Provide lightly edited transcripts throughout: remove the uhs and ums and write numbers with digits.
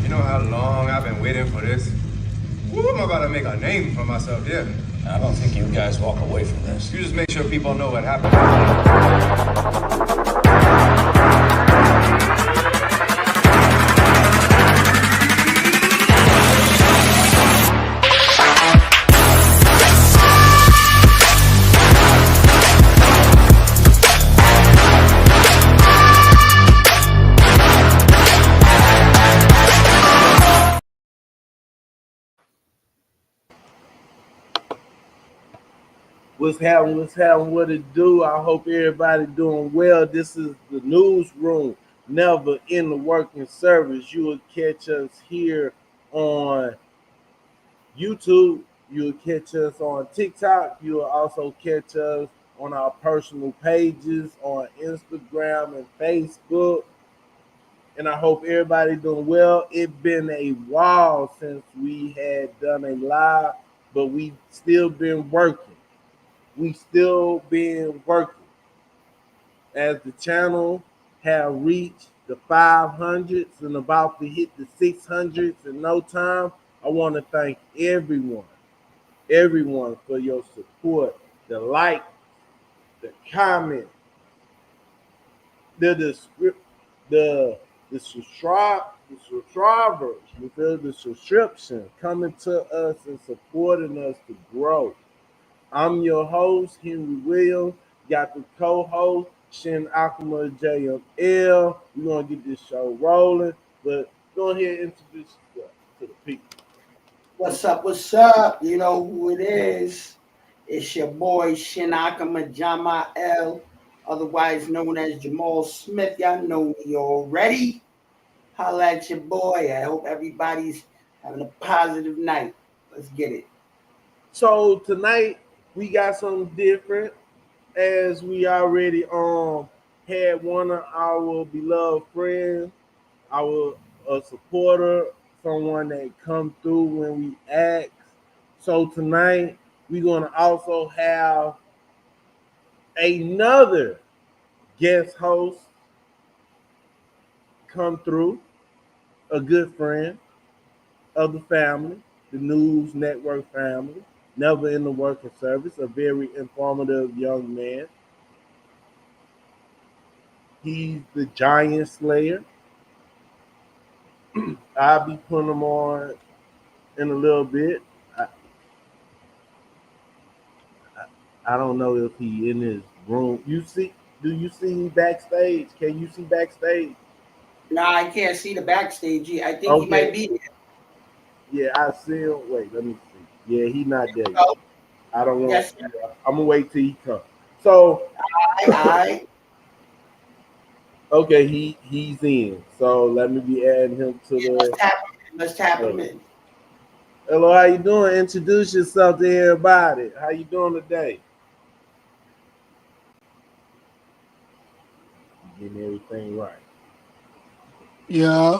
You know how long I've been waiting for this? Woo, I'm about to make a name for myself here. I don't think you guys walk away from this. You just make sure people know what happened. What's happening, what it do? I hope everybody doing well. This is the newsroom, never in the working service. You will catch us here on YouTube. You'll catch us on TikTok. You'll also catch us on our personal pages on Instagram and Facebook. And I hope everybody doing well. It's been a while since we had done a live, but we still been working. We still been working as the channel have reached the 500s and about to hit the 600s in no time. I want to thank everyone for your support, the like, the comment, the subscribers, the subscription coming to us and supporting us to grow. I'm your host, Henry Williams. Got the co-host, Shin Akuma JML. We're going to get this show rolling, but go ahead and introduce yourself to the people. What's up? What's up? You know who it is. It's your boy, Shin Akuma JML, otherwise known as Jamal Smith. Y'all know me already. Holla at your boy. I hope everybody's having a positive night. Let's get it. So tonight, we got something different, as we already had one of our beloved friends, our supporter, someone that come through when we ask. So tonight we're gonna also have another guest host come through, a good friend of the family, the News Network family. Never in the working service, a very informative young man. He's the Giant Slayer. I'll be putting him on in a little bit. I don't know if he in his room. Do you see me backstage? Can you see backstage? Nah, I can't see the backstage. I think he might be there. Yeah, I see him. Wait, let me see. Yeah, he not there. Oh, I don't want. yes, I'm gonna wait till he comes. So, I. okay, he's in. So let me be adding him to the. Let's tap him in. Hello, how you doing? Introduce yourself to everybody. How you doing today? Getting everything right. Yeah.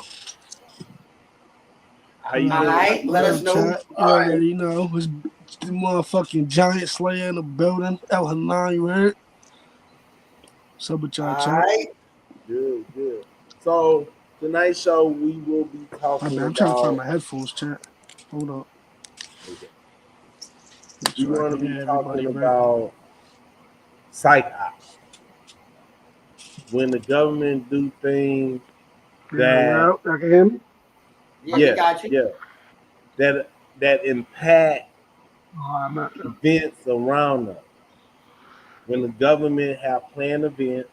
How you All doing? right, let us know. Chat. You already know. It's the motherfucking Giant Slayer in the building. El Hanan, you heard? What's up with y'all, All chat? right. Good. So tonight's show we will be talking I'm trying to find about. my headphones, chat. Hold up. Okay. Make We sure I want to can be hear talking everybody right. about Psyops. When the government do things that Y'all can hear me? Yeah, we got you. that impact Oh, I'm not. events around us. When the government have planned events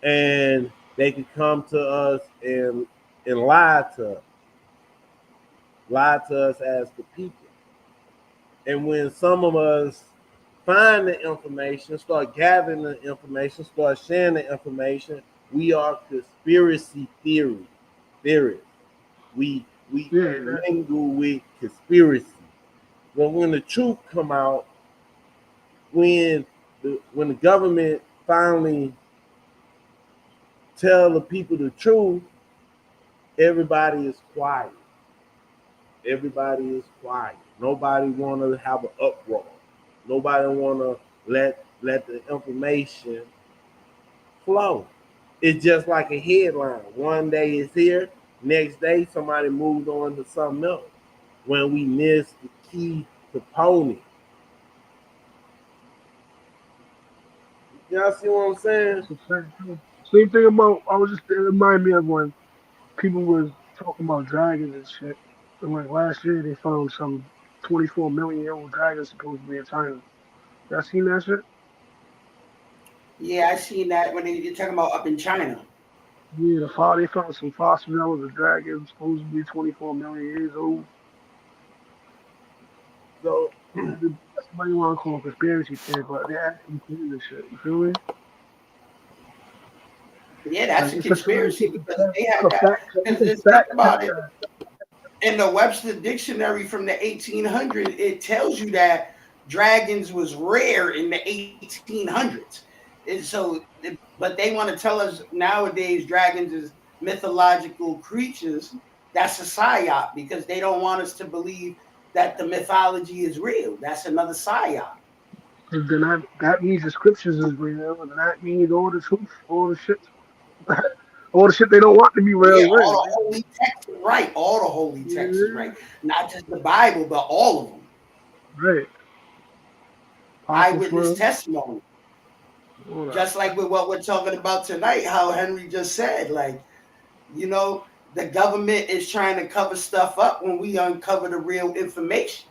and they can come to us and lie to us as the people. And when some of us find the information, start gathering the information, start sharing the information, we are conspiracy theorists. We Yeah. mingle with conspiracy. But when the truth come out, when the government finally tell the people the truth, everybody is quiet. Everybody is quiet. Nobody want to have an uproar. Nobody want to let the information flow. It's just like a headline. One day it's here, Next day, somebody moved on to something else when we missed the key component. Y'all see what I'm saying? Same thing about, I was just, it reminded me of when people was talking about dragons and shit. And like last year, they found some 24 million year old dragons supposed to be in China. Y'all seen that shit? Yeah, I seen that when you're talking about up in China. Yeah, they found some fossils of dragons supposed to be 24 million years old. So Somebody want to call it conspiracy theory, but they actually doing this shit. You feel me? Yeah, that's Like a it's a conspiracy scientific because fact. they It's had a that. fact. Because It's a just think fact check about it. that. In the Webster Dictionary from the 1800s, it tells you that dragons was rare in the 1800s. And so, but they want to tell us nowadays dragons is mythological creatures. That's a psyop because they don't want us to believe that the mythology is real. That's another psyop. Because then that means the scriptures is real, and that means all the truth, all the shit, all the shit they don't want to be real Yeah, is all real. the holy text is right. All the holy text is Yeah, right. Not just the Bible, but all of them. right. Eyewitness Apocrypha, testimony. all that. Just like with what we're talking about tonight, how Henry just said, like, you know, the government is trying to cover stuff up when we uncover the real information.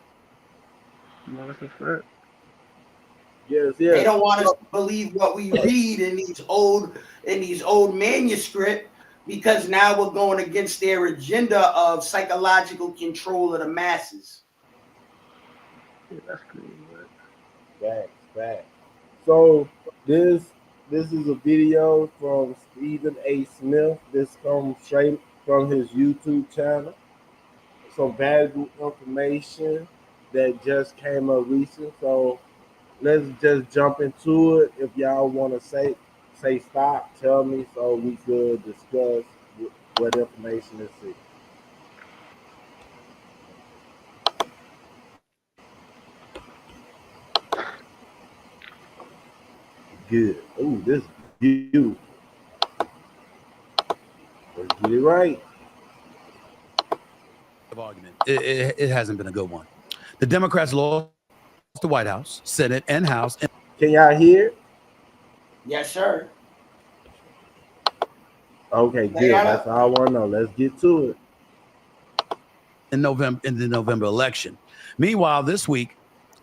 No, that's a fact. yes, They yes. don't want us to believe what we read in these old manuscripts because now we're going against their agenda of psychological control of the masses. Yeah, that's crazy. Man. Facts. So this this is a video from Stephen A. Smith. This comes straight from his YouTube channel. Some valuable information that just came up recent. So let's just jump into it. If y'all want to say stop, tell me so we could discuss what information is. Good. Ooh, this is beautiful. Let's get it right. Argument. It hasn't been a good one. The Democrats lost the White House, Senate, and House Can y'all hear? Yes, sir. Okay, They good. That's got all I want to know. Let's get to it. in the November election. Meanwhile, this week,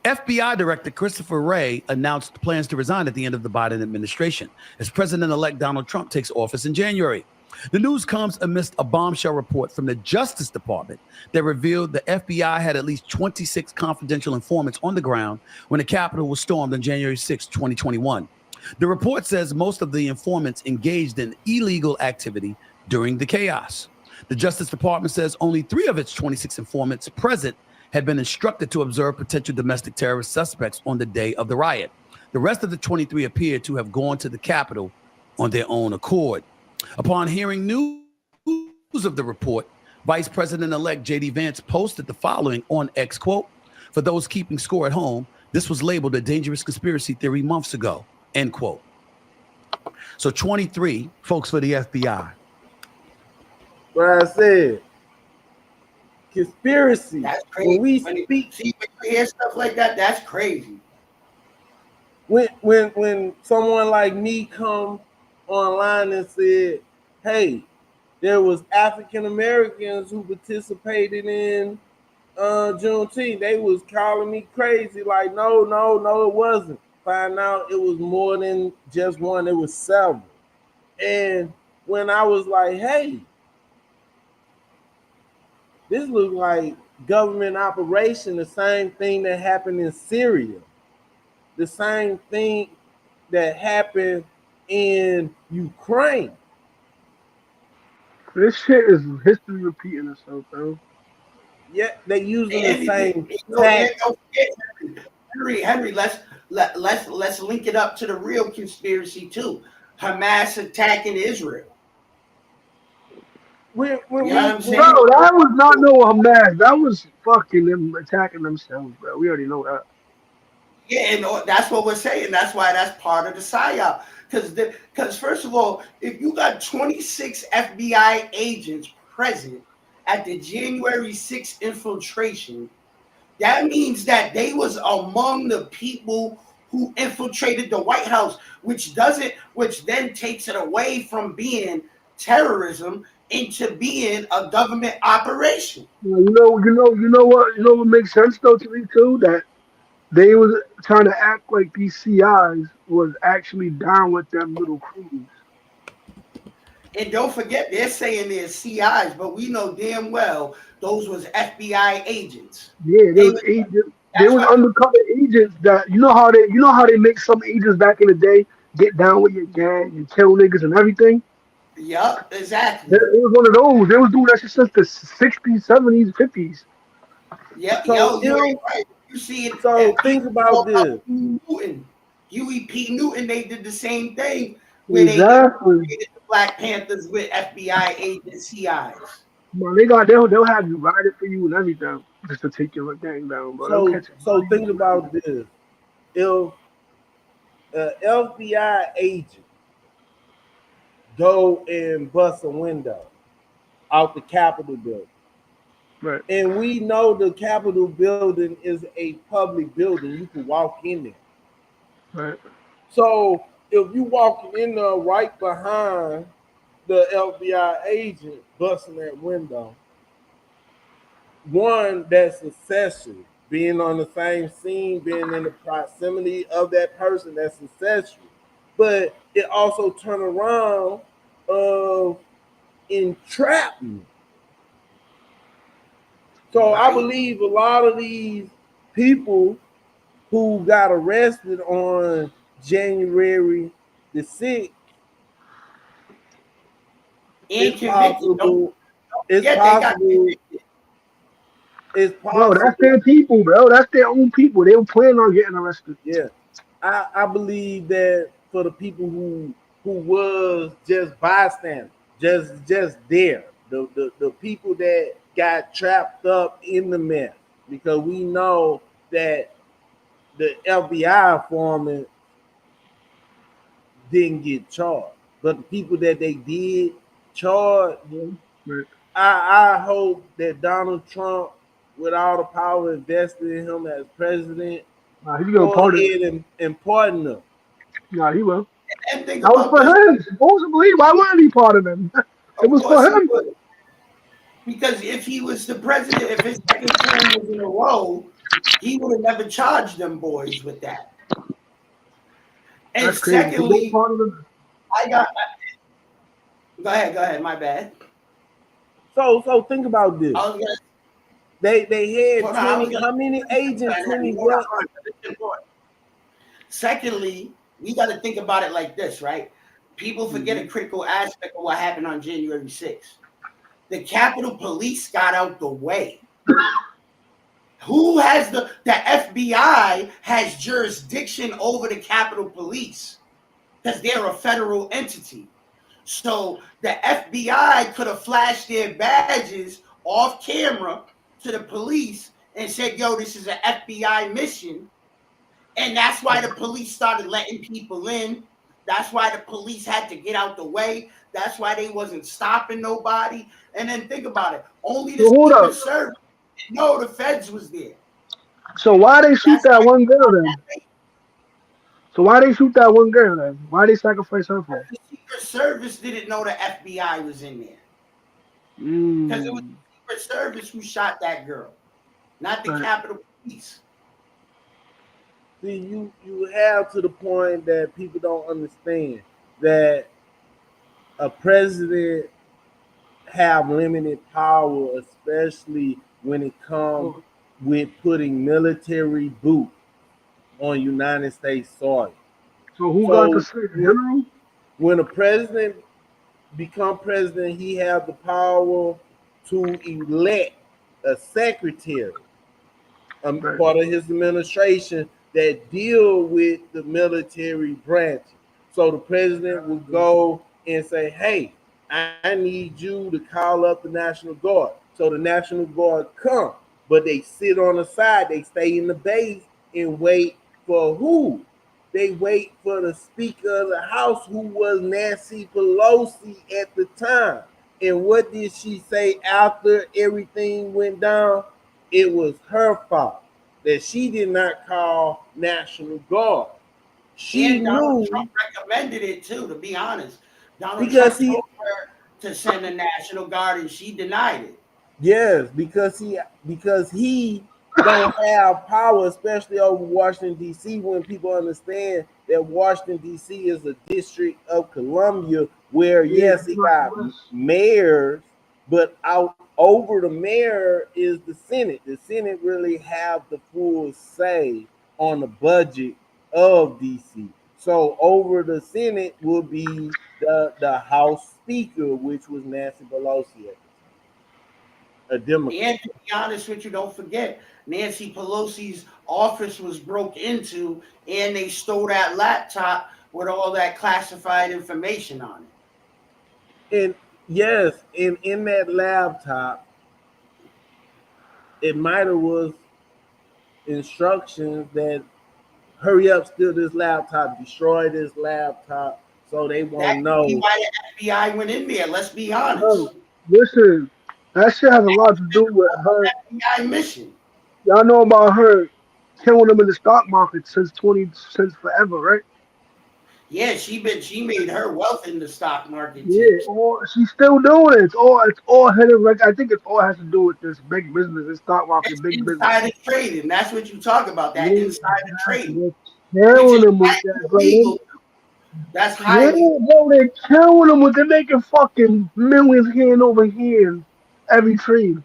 FBI Director Christopher Wray announced plans to resign at the end of the Biden administration as President-elect Donald Trump takes office in January. The news comes amidst a bombshell report from the Justice Department that revealed the FBI had at least 26 confidential informants on the ground when the Capitol was stormed on January 6, 2021. The report says most of the informants engaged in illegal activity during the chaos. The Justice Department says only 3 of its 26 informants present had been instructed to observe potential domestic terrorist suspects on the day of the riot. The rest of the 23 appear to have gone to the Capitol on their own accord. Upon hearing news of the report, Vice President-elect J.D. Vance posted the following on X, quote, "For those keeping score at home, this was labeled a dangerous conspiracy theory months ago," end quote. So 23 folks for the FBI. What I said, conspiracy. That's crazy. When we When you speak, hear stuff like that, that's crazy. when someone like me come online and said, "Hey, there was African Americans who participated in Juneteenth," they was calling me crazy. Like, no, it wasn't. Find out it was more than just one. It was several. And when I was like, "Hey, this looks like government operation," the same thing that happened in Syria, the same thing that happened in Ukraine. This shit is history repeating itself, bro. Yet they using the And, same and tactics. don't forget, Henry, let's link it up to the real conspiracy too. Hamas attacking Israel. When You know we what I'm Bro, saying? that was not no Hamas. That was fucking them attacking themselves, bro. We already know that. Yeah, and that's what we're saying. That's why that's part of the psyop. Because first of all, if you got 26 FBI agents present at the January 6th infiltration, that means that they was among the people who infiltrated the White House, which then takes it away from being terrorism into being a government operation. You know what makes sense though to me too, that they was trying to act like these CIs was actually down with them little crews. And don't forget, they're saying they're CIs, but we know damn well those was FBI agents. Yeah, there They was was, agents. There that's was what, undercover agents that you know how they make some agents back in the day get down with your gang and kill niggas and everything. yup, It exactly. was one of those. They was doing that shit since the 60s, 70s, 50s. Yeah, So yo, you ain't if right. You see it, so, and think people about know about this. Huey Newton. Huey P. Newton, they did the same thing where they Exactly. infiltrated the Black Panthers with FBI agents, CIs. Man, they'll have you ride it for you and everything just to take your gang down, bro. They'll So catch your so body and think do about everything. this. If an FBI agent go and bust a window out the Capitol building, Right, and we know the Capitol building is a public building, you can walk in there. right. So if you walking in there right behind the FBI agent busting that window, one, that's accessory. Being on the same scene, being in the proximity of that person, that's accessory. But it also turn around of entrapment. So I Right. believe a lot of these people who got arrested on January the 6th, And it's convicted. possible, Don't it's forget they got possible, convicted. it's Bro, that's possible. their people, bro. That's their own people. They were planning on getting arrested. Yeah, I believe that for the people who was just bystanders, just there, the people that got trapped up in the mess, because we know that the FBI informant didn't get charged, but the people that they did charge, Yeah. Right. I hope that Donald Trump, with all the power invested in him as president, Nah, he's gonna go pardon. ahead and pardon them. Nah, he will. And think That was about for this. him. Supposedly, why wouldn't he pardon him? It Of was for course he him. would. Because if he was the president, if his second term was in a row, he would have never charged them boys with that. And That's crazy. He won't secondly, pardon him. I got go ahead, my bad. So think about this. I was gonna They had hold on, I was 20, gonna how many agents? 20 hold what? on. This is important. Secondly, we got to think about it like this, right? People forget a critical aspect of what happened on January 6th. The Capitol Police got out the way. Who has the FBI has jurisdiction over the Capitol Police because they're a federal entity. So the FBI could have flashed their badges off camera to the police and said, yo, this is an FBI mission. And that's why the police started letting people in. That's why the police had to get out the way. That's why they wasn't stopping nobody. And then think about it. Only So the hold up. Secret Service didn't know the feds was there. So why they shoot That's that why one girl then? So why they shoot that one girl then? Why they sacrifice her for? the Secret Service didn't know the FBI was in there. Because it was Mm. the Secret Service who shot that girl, not the Right. Capitol Police. See, you have to the point that people don't understand that a president have limited power, especially when it comes So, with putting military boot on United States soil. so who got the So say? The general? when a president become president, he have the power to elect a secretary, Right. part of his administration that deal with the military branch. So the president will go and say, "Hey, I need you to call up the National Guard." So the National Guard come, but they sit on the side, they stay in the base and wait for who? They wait for the Speaker of the House, who was Nancy Pelosi at the time. And what did she say after everything went down? It was her fault that she did not call National Guard. She And Donald knew Trump recommended it too, to be honest. Donald because Trump he told her to send the National Guard and she denied it. yes, because he don't have power, especially over Washington D.C. When people understand that Washington D.C. is a district of Columbia, where Yeah, yes, it's it not got the West. mayors, but out over the mayor is the Senate. The Senate really have the full say on the budget of D.C. So over the Senate will be the House Speaker, which was Nancy Pelosi, a Democrat. And to be honest with you, don't forget, Nancy Pelosi's office was broke into and they stole that laptop with all that classified information on it. And yes, and in that laptop, it might have was instructions that hurry up, steal this laptop, destroy this laptop, so they That won't could be know. why the FBI went in there, let's be No, honest. listen, that shit has a lot to do with her. FBI mission. Y'all know about her killing them in the stock market since forever, right? Yeah, she made her wealth in the stock market too. Yeah, or she's still doing it. It's all hidden. Like I think it all has to do with this big business, this stock market, It's big business. insider trading. That's what you talk about, that Yeah, insider trading, exactly. They're which killing is them with that, highly bro. illegal. That's Yeah, highly. bro, they're killing them with. They're making fucking millions hand over hand every trade.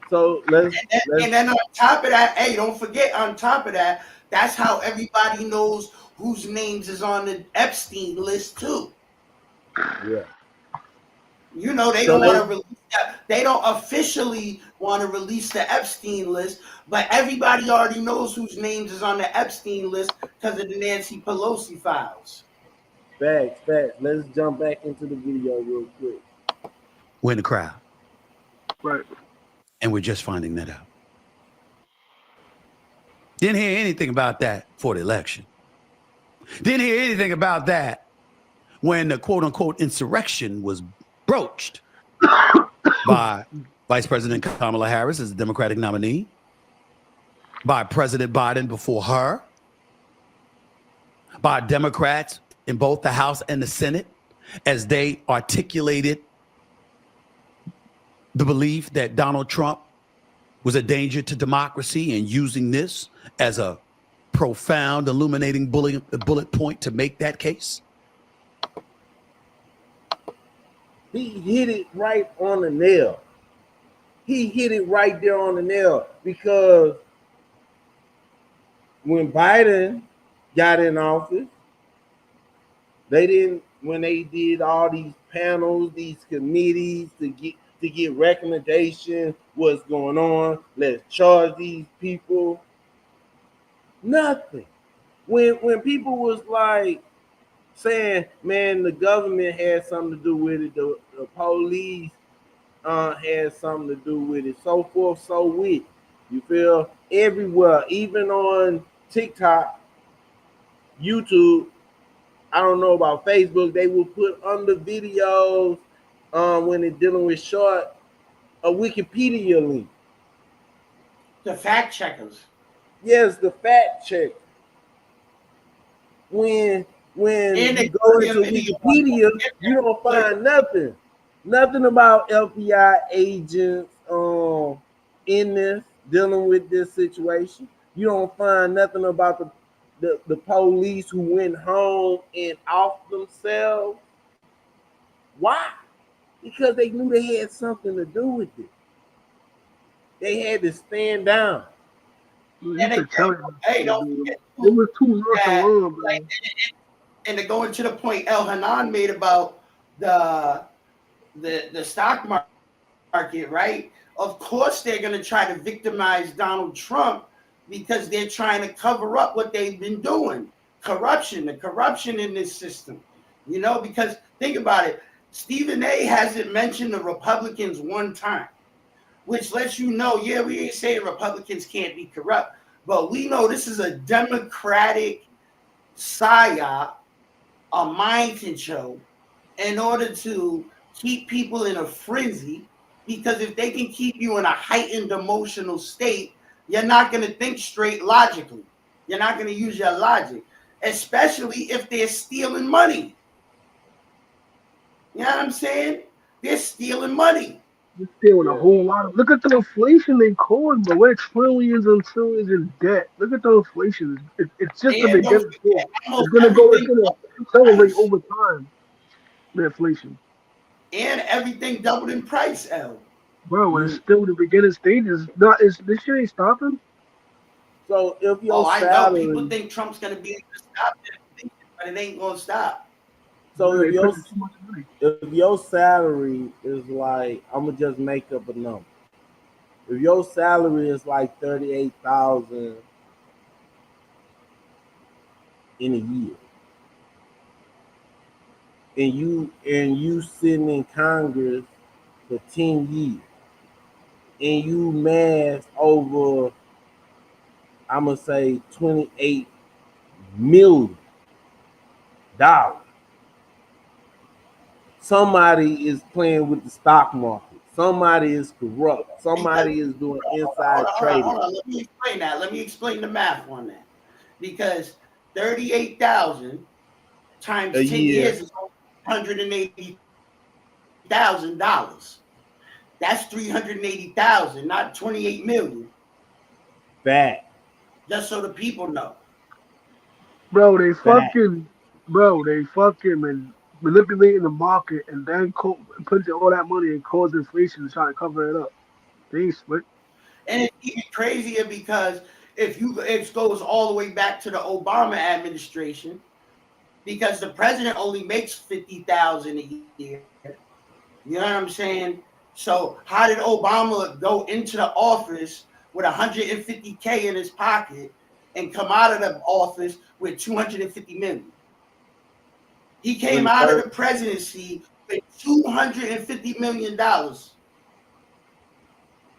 So let's And then on top of that, hey, don't forget, on top of that, that's how everybody knows whose names is on the Epstein list too. yeah. You know, they So don't want let's to release that. They don't officially want to release the Epstein list, but everybody already knows whose names is on the Epstein list because of the Nancy Pelosi files. facts. Let's jump back into the video real quick. We're in the crowd, Right. and we're just finding that out. Didn't hear anything about that for the election. Didn't hear anything about that when the quote unquote insurrection was broached by Vice President Kamala Harris as the Democratic nominee, by President Biden before her, by Democrats in both the House and the Senate as they articulated the belief that Donald Trump was a danger to democracy and using this as a profound, illuminating bullet point to make that case. He hit it right on the nail. He hit it right there on the nail because when Biden got in office, they didn't when they did all these panels, these committees to get recommendations, what's going on, let's charge these people. Nothing. When people was like saying, man, the government had something to do with it, the police had something to do with it, so forth, so with. You feel everywhere, even on TikTok, YouTube. I don't know about Facebook. They will put under videos when they're dealing with short a Wikipedia link. The fact checkers. Yes, the fact check. When And you they go put into their video Wikipedia, you don't find nothing about FBI agents in this dealing with this situation. You don't find nothing about the police who went home and off themselves. Why? Because they knew they had something to do with it. They had to stand down. You And could again, tell it. hey, don't forget It too, was too that nonchalant, like bro. and to go into the point El Hanan made about the stock market, right? Of course they're gonna try to victimize Donald Trump because they're trying to cover up what they've been doing. The corruption in this system. You know, because think about it, Stephen A hasn't mentioned the Republicans one time, which lets you know, yeah, we ain't saying Republicans can't be corrupt, but we know this is a Democratic psyop, a mind control, in order to keep people in a frenzy, because if they can keep you in a heightened emotional state, you're not going to think straight logically. You're not going to use your logic, especially if they're stealing money. You know what I'm saying? They're stealing money. You're stealing a Yeah. whole lot of. Look at the inflation they caused, but we're trillions and trillions in debt. Look at the inflation. It's just the And don't beginning forget, too. almost It's gonna go. It's everything gonna doubled in accelerate price. over time. The inflation, And everything doubled in price, L. bro. And it's You still the beginning stages. Not. It's this shit ain't stopping, so if your Oh, I know. People salary think Trump's going to be able to stop it, but it ain't going to stop. so bro. They printing too much money. if your salary is like, I'm gonna just make up a number. If your salary is like 38,000 in a year, and you sitting in Congress for 10 years, and you mass over, I'm gonna say $28 million. Somebody is playing with the stock market. Somebody is corrupt. Because, Somebody is doing hold inside on, hold on, trading hold on. Let me explain that. Let me explain the math on that. Because 38,000 a times 10 year. years is $180,000. That's 380,000, not 28 million. Fact. Just so the people know. Bro, they Fact. fucking, bro, they fucking manipulating the market and then putting all that money and cause inflation and trying to cover it up. They ain't slick. And it's even crazier because if you it goes all the way back to the Obama administration, because the president only makes 50,000 a year. You know what I'm saying? So how did Obama go into the office with 150K in his pocket and come out of the office with 250 million? He When came the out of first the presidency with $250 million.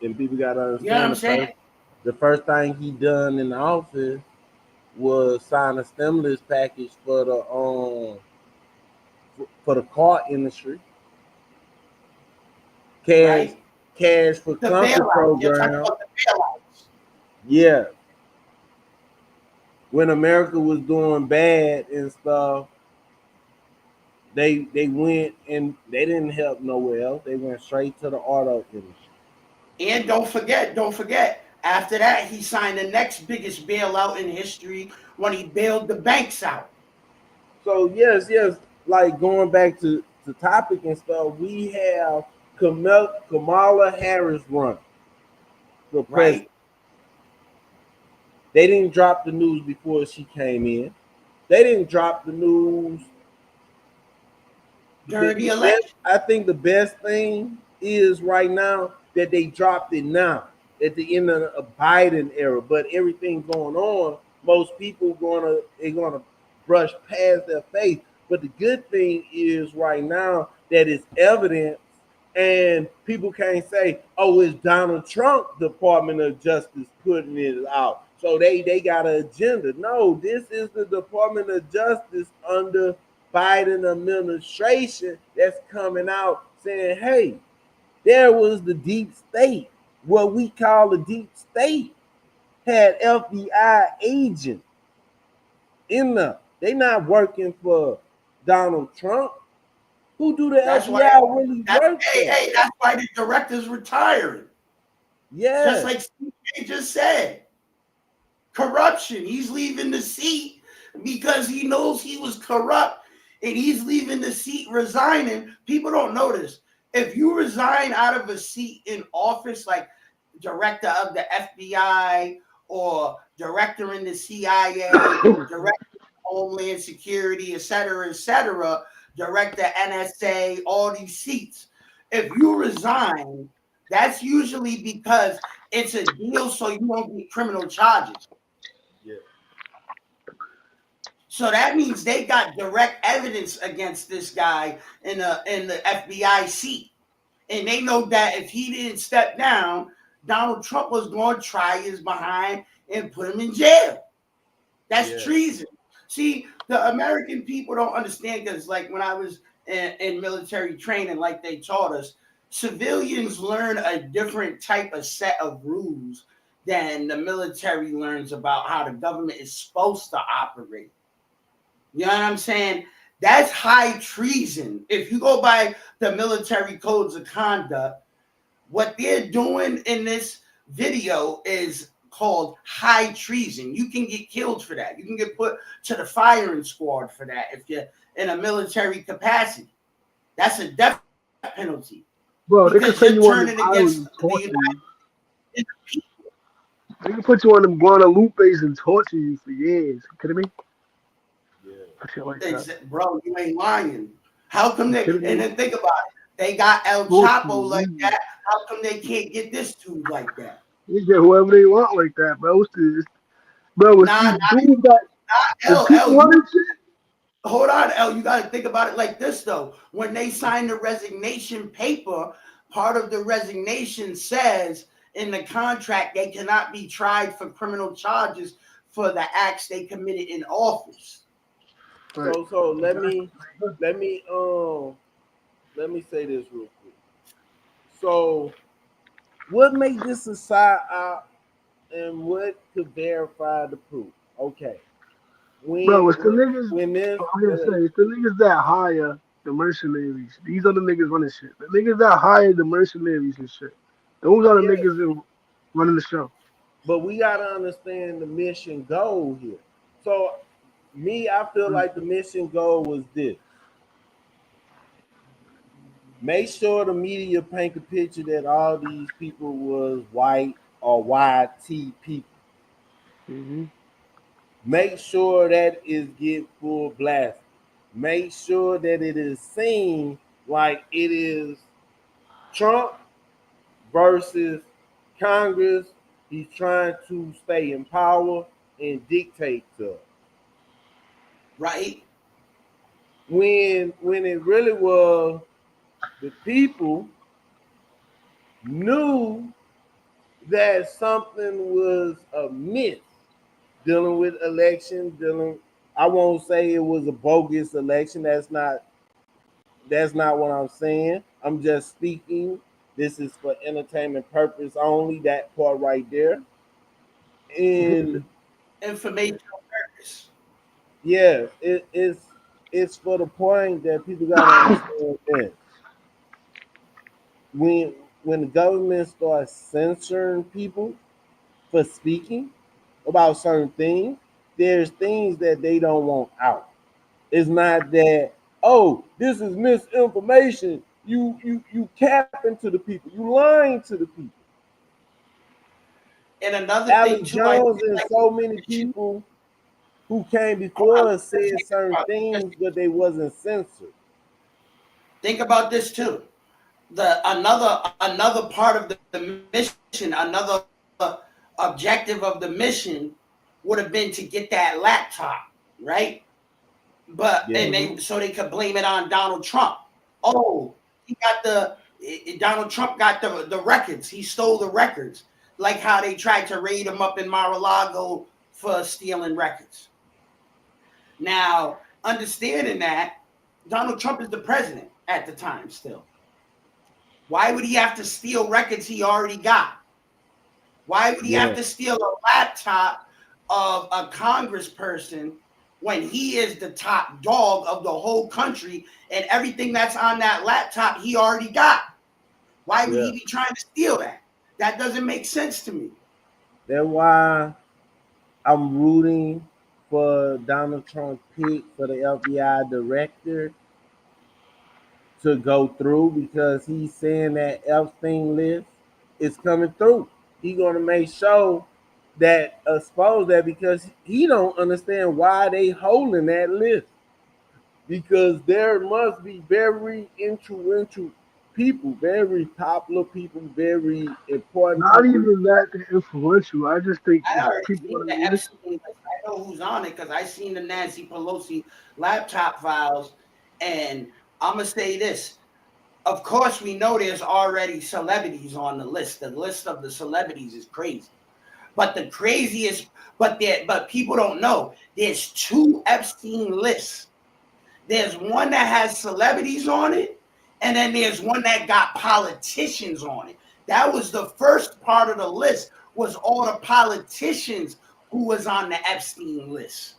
and people gotta You know what understand I'm saying? the first thing he done in the office was sign a stimulus package for the car industry, cash Right? cash for The comfort bailout. You're talking program. about the bailouts. Yeah, when America was doing bad and stuff, they went and they didn't help nowhere else. They went straight to the auto industry. And don't forget, after that, he signed the next biggest bailout in history when he bailed the banks out. So yes, like going back to the topic and stuff, we have Kamala Harris run for president. Right? They didn't drop the news before she came in. They didn't drop the news. During the The best, election. I think the best thing is right now that they dropped it now at the end of a Biden era. But everything going on, most people gonna brush past their face. But the good thing is right now that it's evidence, and people can't say, "Oh, it's Donald Trump Department of Justice putting it out." So they got an agenda. No, this is the Department of Justice under Biden administration that's coming out saying, "Hey, there was the deep state. What we call the deep state had FBI agents in them. They not working for Donald Trump. Who do the That's why FBI really work for?" that's why the director's retiring. Just Yeah, like Steve just said. Corruption. He's leaving the seat because he knows he was corrupt and he's leaving the seat resigning. People don't notice. If you resign out of a seat in office, like director of the FBI or director in the CIA, director of Homeland Security, et cetera, director NSA, all these seats. If you resign, that's usually because it's a deal so you won't get criminal charges. yeah, So that means they got direct evidence against this guy in the FBI seat. And they know that if he didn't step down, Donald Trump was going to try his behind and put him in jail. That's yeah, treason. See, the American people don't understand because, like, when I was in military training, like they taught us, civilians learn a different type of set of rules than the military learns about how the government is supposed to operate. You know what I'm saying? That's high treason. If you go by the military codes of conduct, what they're doing in this video is called high treason. You can get killed for that. You can get put to the firing squad for that if you're in a military capacity. That's a death penalty. Bro, they could Because send you're you on them turning against islands and the torture you. United people. They can put you on them Guanalupes and torture you for years. You kidding me? For shit like that. Bro, you ain't lying. How come You they, kidding and me? then think about it. They got El Torture Chapo like you. that. How come they can't get this dude like that? They get whoever they want like that, bro. It's Nah, these dudes that the people L, you running shit. hold on, L. You got to think about it like this, though. When they signed the resignation paper, part of the resignation says in the contract they cannot be tried for criminal charges for the acts they committed in office. Right. So let me say this real quick. So what made this a psyop and what could verify the proof? Okay. Bro, it's the niggas. When this I'm gonna say it's the niggas that hire the mercenaries. These are the niggas running shit. The niggas that hire the mercenaries and shit. Those are the yeah, niggas that running the show. but we gotta understand the mission goal here. So I feel like the mission goal was this. Make sure the media paint a picture that all these people was white or YT people. Mm-hmm. Make sure that is get full blast. Make sure that it is seen like it is Trump versus Congress. He's trying to stay in power and dictate to us. Right? When it really was the people knew that something was amiss dealing with elections, I won't say it was a bogus election. That's not what I'm saying. I'm just speaking. This is for entertainment purpose only, that part right there. And Informational purpose. yeah, it's for the point that people gotta understand this. When the government starts censoring people for speaking about certain things, there's things that they don't want out. It's not that, oh, this is misinformation. You capping to the people. You lying to the people. And another thing Alex too, I Jones feel and like so many people who came hold on, before us let's said think certain about this. things, but they wasn't censored. Think about this too. Another part of the mission, another objective of the mission would have been to get that laptop, right? But Yeah. and they so they could blame it on Donald Trump. Oh, he got Donald Trump got the records. He stole the records, like how they tried to raid him up in Mar-a-Lago for stealing records. Now, understanding that Donald Trump is the president at the time still. Why would he have to steal records he already got? Why would he have to steal a laptop of a congressperson when he is the top dog of the whole country and everything that's on that laptop he already got? Why would he be trying to steal that? That doesn't make sense to me. That's why I'm rooting for Donald Trump's pick for the FBI director to go through, because he's saying that Epstein list is coming through. He's gonna make sure that expose that, because he don't understand why they holding that list. Because there must be very influential people, very popular people, very important Not people. even that influential. I just think I it's already people seen on the the list. Epstein list. I know who's on it because I seen the Nancy Pelosi laptop files. And I'm gonna say this. Of course, we know there's already celebrities on the list. The list of the celebrities is crazy. But the craziest, but people don't know there's two Epstein lists. There's one that has celebrities on it, and then there's one that got politicians on it. That was the first part of the list, was all the politicians who was on the Epstein list.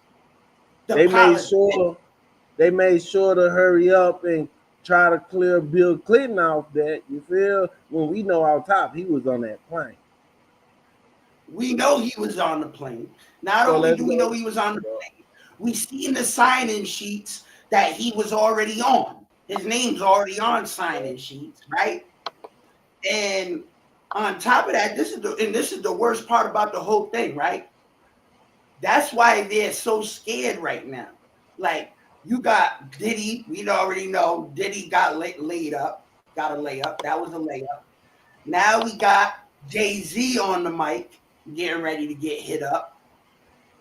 They made sure to hurry up and try to clear Bill Clinton off that. You feel? When we know out top he was on that plane. We know he was on the plane. Not only do we know he was on the plane, we seen the sign-in sheets that he was already on. His name's already on sign-in sheets, right? And on top of that, this is the worst part about the whole thing, right? That's why they're so scared right now. Like, you got Diddy, we already know Diddy got laid up, got a layup. That was a layup. Now we got Jay-Z on the mic, getting ready to get hit up.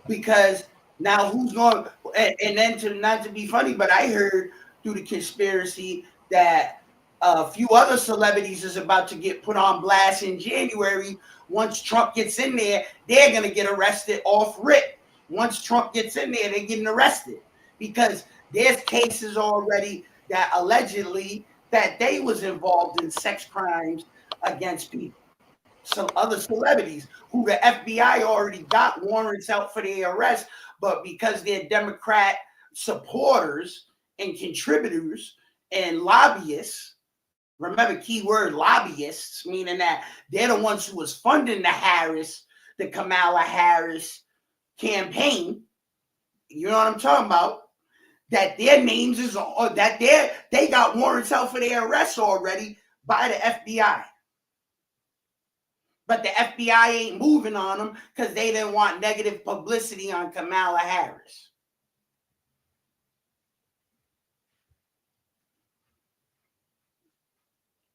Because now who's going, and then not to be funny, but I heard through the conspiracy that a few other celebrities is about to get put on blast in January. Once Trump gets in there, they're going to get arrested off rip. Once Trump gets in there, they're getting arrested because there's cases already that allegedly that they was involved in sex crimes against people. Some other celebrities who the FBI already got warrants out for their arrest, but because they're Democrat supporters and contributors and lobbyists, remember keyword lobbyists, meaning that they're the ones who was funding the Kamala Harris campaign. You know what I'm talking about? That their names is that they got warrants out for their arrests already by the FBI. But the FBI ain't moving on them because they didn't want negative publicity on Kamala Harris.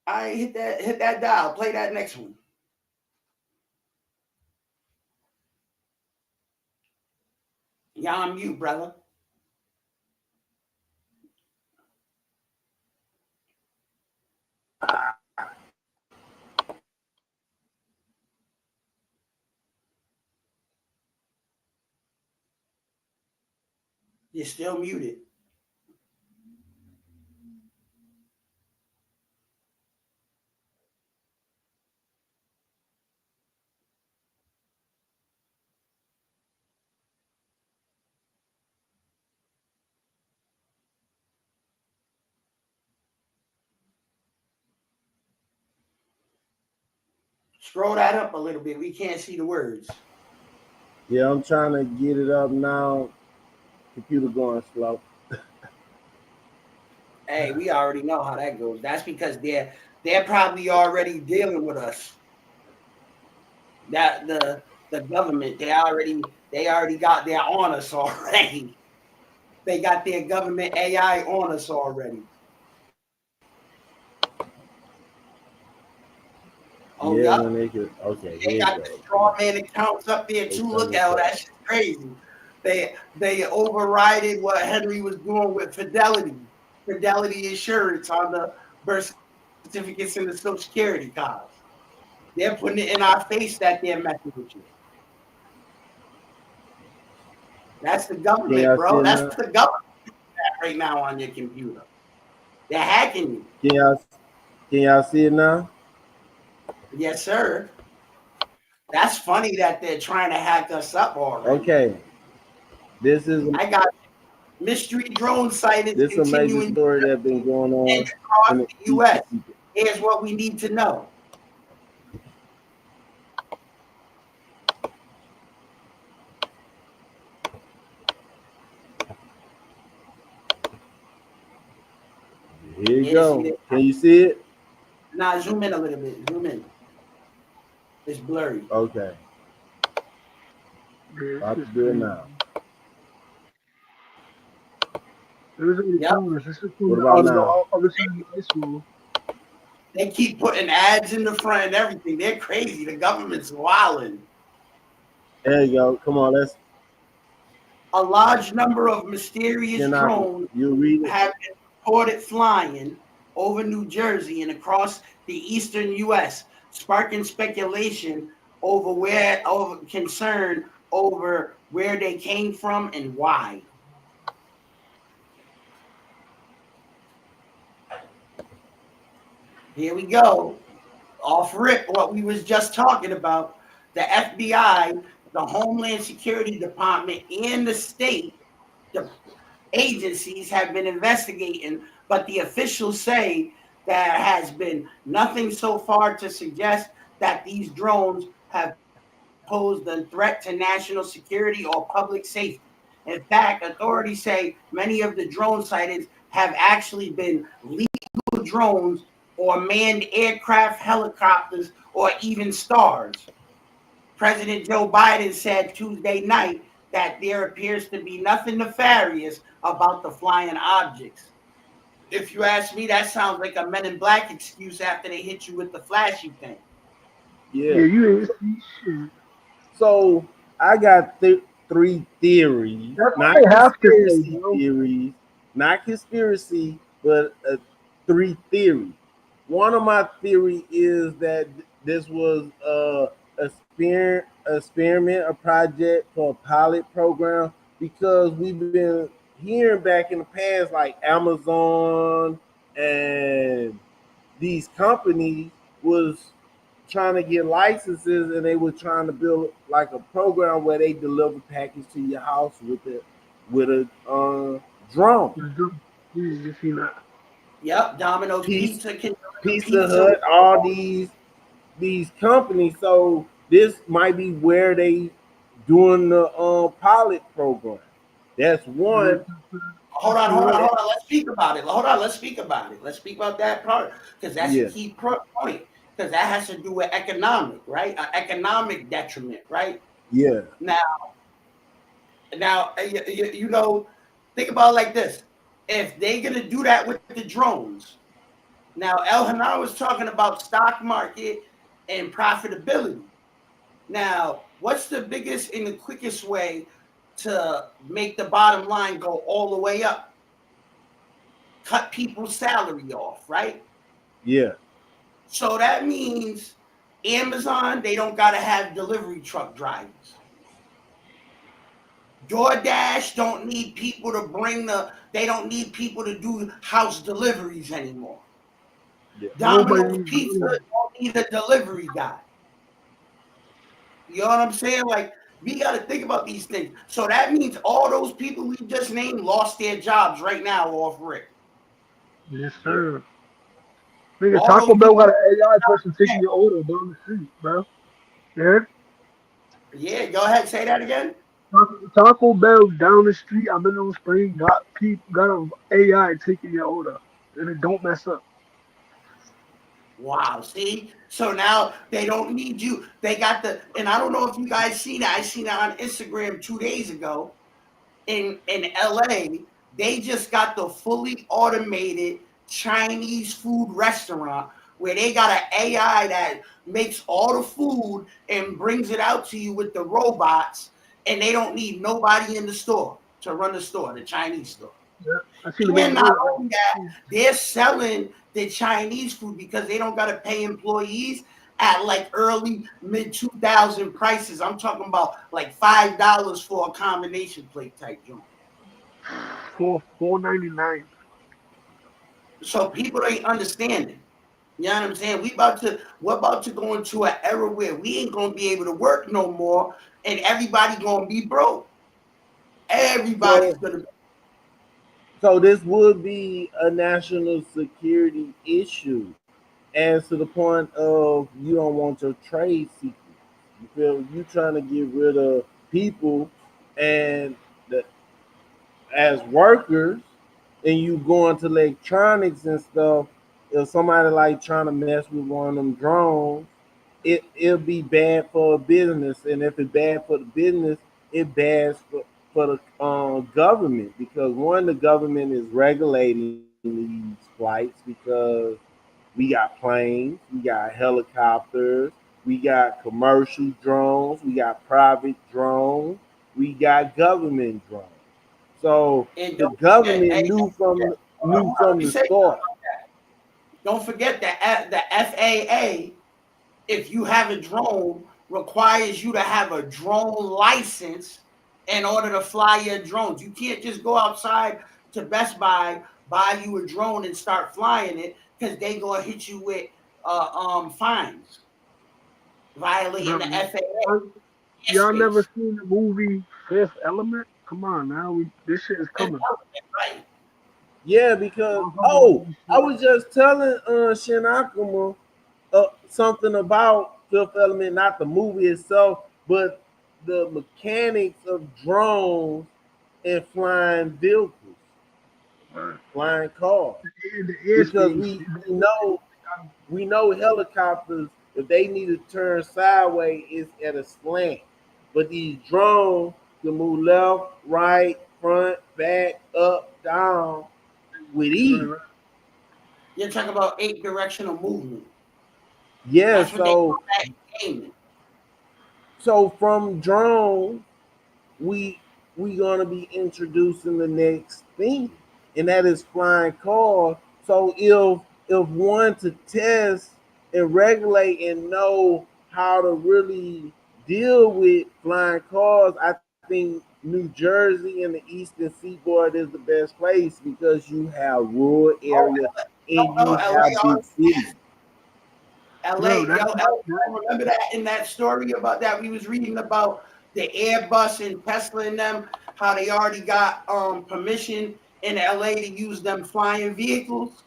All right, hit that dial. Play that next one. Yeah, I'm mute, brother. You're still muted. Scroll that up a little bit. We can't see the words. Yeah, I'm trying to get it up now. Computer going slow. Hey, we already know how that goes. That's because they're probably already dealing with us. That the government, they already got their on us already. They got their government AI on us already. Oh yeah, yeah. Okay. They got the straw man accounts up there too. Look at that shit's crazy. They overrided what Henry was doing with Fidelity Insurance on the birth certificates and the Social Security cards. They're putting it in our face that they're messing with you. That's the government, bro. That's the government right now on your computer. They're hacking you. Can y'all see it now? Yes, sir. That's funny that they're trying to hack us up already. Okay. I got mystery drone sighted. This is a major story that's been going on across the U.S. Here's what we need to know. Here you go. Can you see it? Nah, zoom in a little bit. Zoom in. It's blurry. Okay. About to do it now. What about now? They keep putting ads in the front and everything. They're crazy. The government's wilding. There you go. Come on, let's. A large number of mysterious drones have been reported flying over New Jersey and across the eastern U.S., sparking speculation over concern over where they came from and why. Here we go. Off rip, what we was just talking about. The FBI, the Homeland Security Department, and the state the agencies have been investigating, but the officials say there has been nothing so far to suggest that these drones have posed a threat to national security or public safety. In fact, authorities say many of the drone sightings have actually been lethal drones or manned aircraft, helicopters, or even stars. President Joe Biden said Tuesday night that there appears to be nothing nefarious about the flying objects. If you ask me, that sounds like a Men in Black excuse after they hit you with the flashy thing. Yeah. Yeah, you ain't see shit. So I got three theories, That's what not they have to say, conspiracy bro. theories, not conspiracy, but three theories. One of my theory is that this was experiment, a project for a pilot program, because we've been hearing back in the past like Amazon and these companies was trying to get licenses, and they were trying to build like a program where they deliver package to your house with a drone. You see that? Yep, Domino's Piece Pizza can deliver Pizza pizza Hut, with all these companies. So this might be where they doing the pilot program. That's one. hold on. Let's speak about it. Hold on, let's speak about it. Let's speak about that part because that's a Yeah, key point. Because that has to do with economic, right? Economic detriment, right? yeah, Now, you know, think about it like this: if they're gonna do that with the drones, now El Hanan was talking about stock market and profitability. Now, what's the biggest and the quickest way to make the bottom line go all the way up? Cut people's salary off, right? yeah, So that means Amazon, they don't got to have delivery truck drivers. DoorDash don't need people to they don't need people to do house deliveries anymore. yeah. Nobody Domino's needs Pizza to don't need a delivery guy. You know what I'm saying? Like, we got to think about these things. So that means all those people we just named lost their jobs right now off rip. Yes, Yeah. sir. Nigga, All Taco those Bell people. got an AI person taking your order down the street, bro. Yeah. Yeah, go ahead. Say that again. Taco Bell down the street, I'm in those Spring, got an AI taking your order. And it don't mess up. Wow. See? So now they don't need you. They got and I don't know if you guys seen it. I seen it on Instagram 2 days ago in LA. They just got the fully automated Chinese food restaurant where they got an AI that makes all the food and brings it out to you with the robots, and they don't need nobody in the store to run the store, the Chinese store. Yeah. I seen the And not video. only that, they're selling the Chinese food because they don't got to pay employees at like early mid 2000 prices. I'm talking about like $5 for a combination plate type joint. For $4.99. So people ain't understanding. You know what I'm saying? We're about to go into an era where we ain't gonna be able to work no more, and everybody gonna be broke. Everybody's So gonna. so this would be a national security issue, as to the point of you don't want your trade secrets. You feel you trying to get rid of people and the, as workers, and you go into electronics and stuff. If somebody like trying to mess with one of them drones, it'll be bad for a business, and if it's bad for the business, it bad for the government, because one, the government is regulating these flights because we got planes, we got helicopters, we got commercial drones, we got private drones, we got government drones. So And the don't forget, government hey, knew hold on, let me the say, start. don't forget that the FAA, if you have a drone, requires you to have a drone license in order to fly your drones. You can't just go outside to Best Buy, buy you a drone and start flying it. because they gonna hit you with fines, violating the FAA Y'all never airspace. seen the movie Fifth Element? Come on now, this shit is coming. Right. Yeah, because I was just telling Shinakuma something about Fifth Element, not the movie itself, but the mechanics of drones and flying vehicles, flying cars. The Because airspace. we know helicopters, if they need to turn sideways, it's at a slant. But these drones can move left, right, front, back, up, down with ease. You're talking about 8 directional movement. Yeah, That's what they call that gaming. so from drones, we gonna be introducing the next thing, and that is flying cars. So if one to test and regulate and know how to really deal with flying cars, I think New Jersey and the Eastern Seaboard is the best place because you have rural area and you have big cities. LA, remember that in that story about that we was reading about the Airbus and Tesla and them, how they already got permission in LA to use them flying vehicles.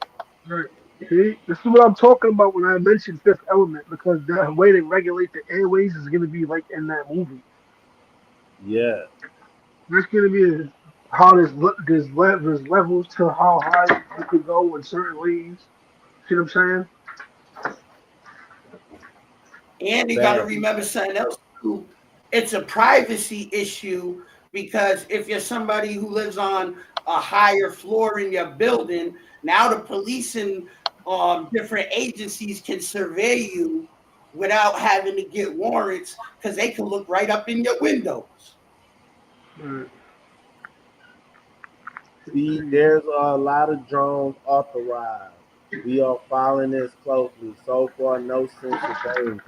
Right. See, this is what I'm talking about when I mentioned Fifth Element, because the way they regulate the airways is going to be like in that movie. Yeah. There's going to be how there's levels to how high you could go in certain lanes. See what I'm saying? And you got to remember something else too. It's a privacy issue because if you're somebody who lives on a higher floor in your building, now the police and different agencies can survey you without having to get warrants because they can look right up in your windows. See, there's a lot of drones authorized. We are following this closely. So far, no sensitivity.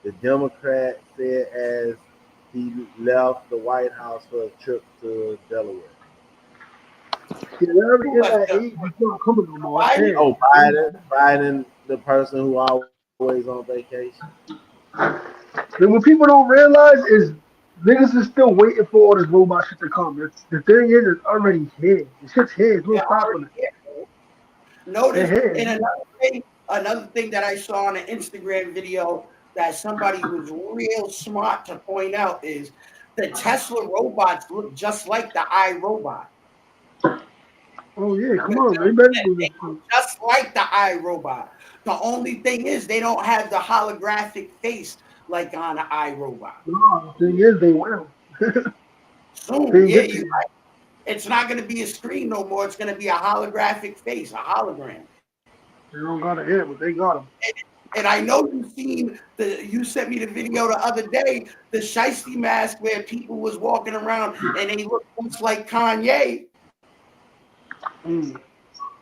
The Democrat said as he left the White House for a trip to Delaware. Yeah, they're already in that age. It's not coming no more. Oh, Biden, the person who always on vacation. Then what people don't realize is niggas is still waiting for all this robot shit to come. The thing is, it's already here. The shit's here. There's no stopping it. Notice, and another thing that I saw on an Instagram video that somebody was real smart to point out is the Tesla robots look just like the iRobot. Oh yeah, come on, they better do this. Just like the iRobot. The only thing is they don't have the holographic face like on an iRobot. No, the thing is they will. Soon, yeah, you're right. It's not going to be a screen no more. It's going to be a holographic face, a hologram. They don't got it yet, but they got them. And I know you sent me the video the other day, the shiesty mask where people was walking around and they look just like Kanye.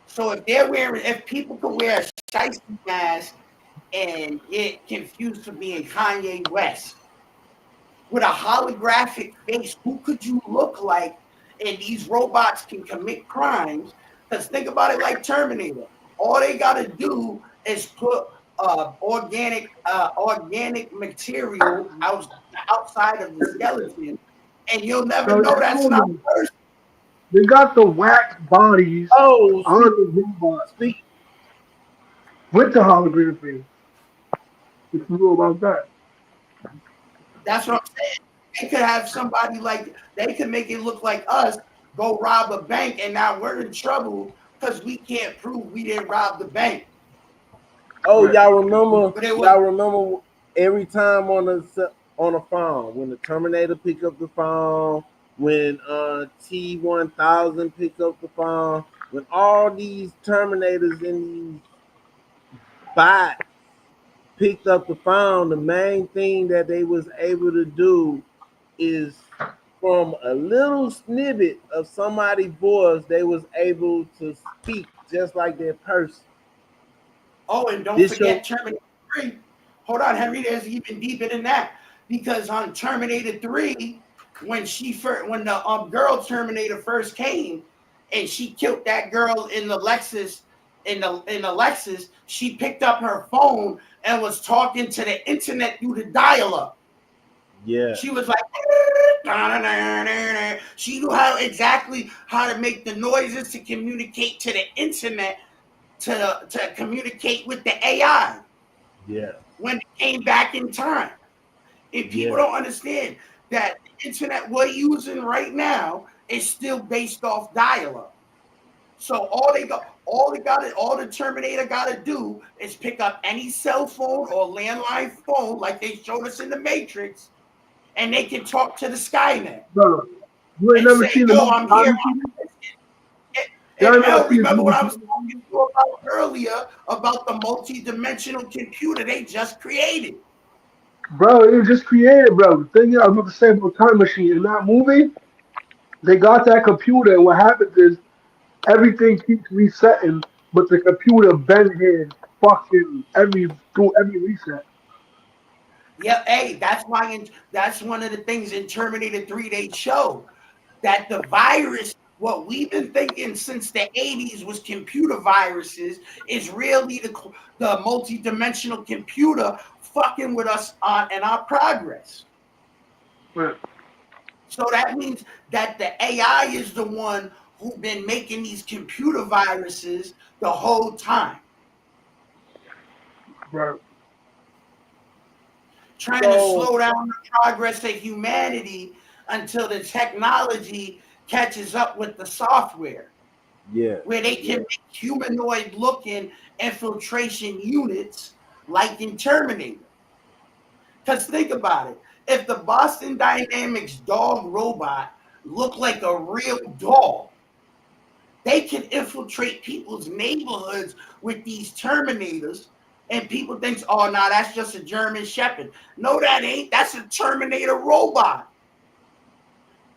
So if people could wear a shiesty mask and get confused for being Kanye West with a holographic face, who could you look like? And these robots can commit crimes. Because think about it like Terminator. All they got to do is put organic material outside of the skeleton, and you'll never know that's not a person. They got the wax bodies on the robots with the holography. What you know about that? That's what I'm saying. They could have somebody they could make it look like us, go rob a bank, and now we're in trouble because we can't prove we didn't rob the bank. Oh, y'all remember every time on a phone when the Terminator pick up the phone, when T-1000 pick up the phone, when all these Terminators and these bots picked up the phone, the main thing that they was able to do is from a little snippet of somebody's voice, they was able to speak just like that person. Oh, and don't forget Terminator 3. Hold on, Henry, there's even deeper than that. Because on Terminator 3, when the girl Terminator first came and she killed that girl in the Lexus in the Lexus, she picked up her phone and was talking to the internet through the dial-up. Yeah. She was like, she knew exactly how to make the noises to communicate to the internet, to communicate with the AI. Yeah. When it came back in time. If people don't understand that the internet we're using right now is still based off dial-up. So all the Terminator got to do is pick up any cell phone or landline phone, like they showed us in the Matrix, and they can talk to the Skynet. Bro, you ain't and never say, seen the "Yo, movie I'm here." And Mel, remember what I was talking to you about earlier about the multi-dimensional computer they just created? Bro, it was just created, bro. The thing is, I was about to say about Time Machine. In that movie, they got that computer, and what happens is everything keeps resetting, but the computer bends his fucking through every reset. Yeah, hey, that's one of the things in Terminator 3 they show, that the virus, what we've been thinking since the 80s was computer viruses, is really the multi-dimensional computer fucking with us and our progress. Right. So that means that the AI is the one who's been making these computer viruses the whole time. Right. Trying to slow down the progress of humanity until the technology catches up with the software. Yeah. Where they can make humanoid looking infiltration units like in Terminator. Because think about it. If the Boston Dynamics dog robot looked like a real dog, they can infiltrate people's neighborhoods with these Terminators, and people think, oh, no, that's just a German Shepherd. No, that ain't. That's a Terminator robot.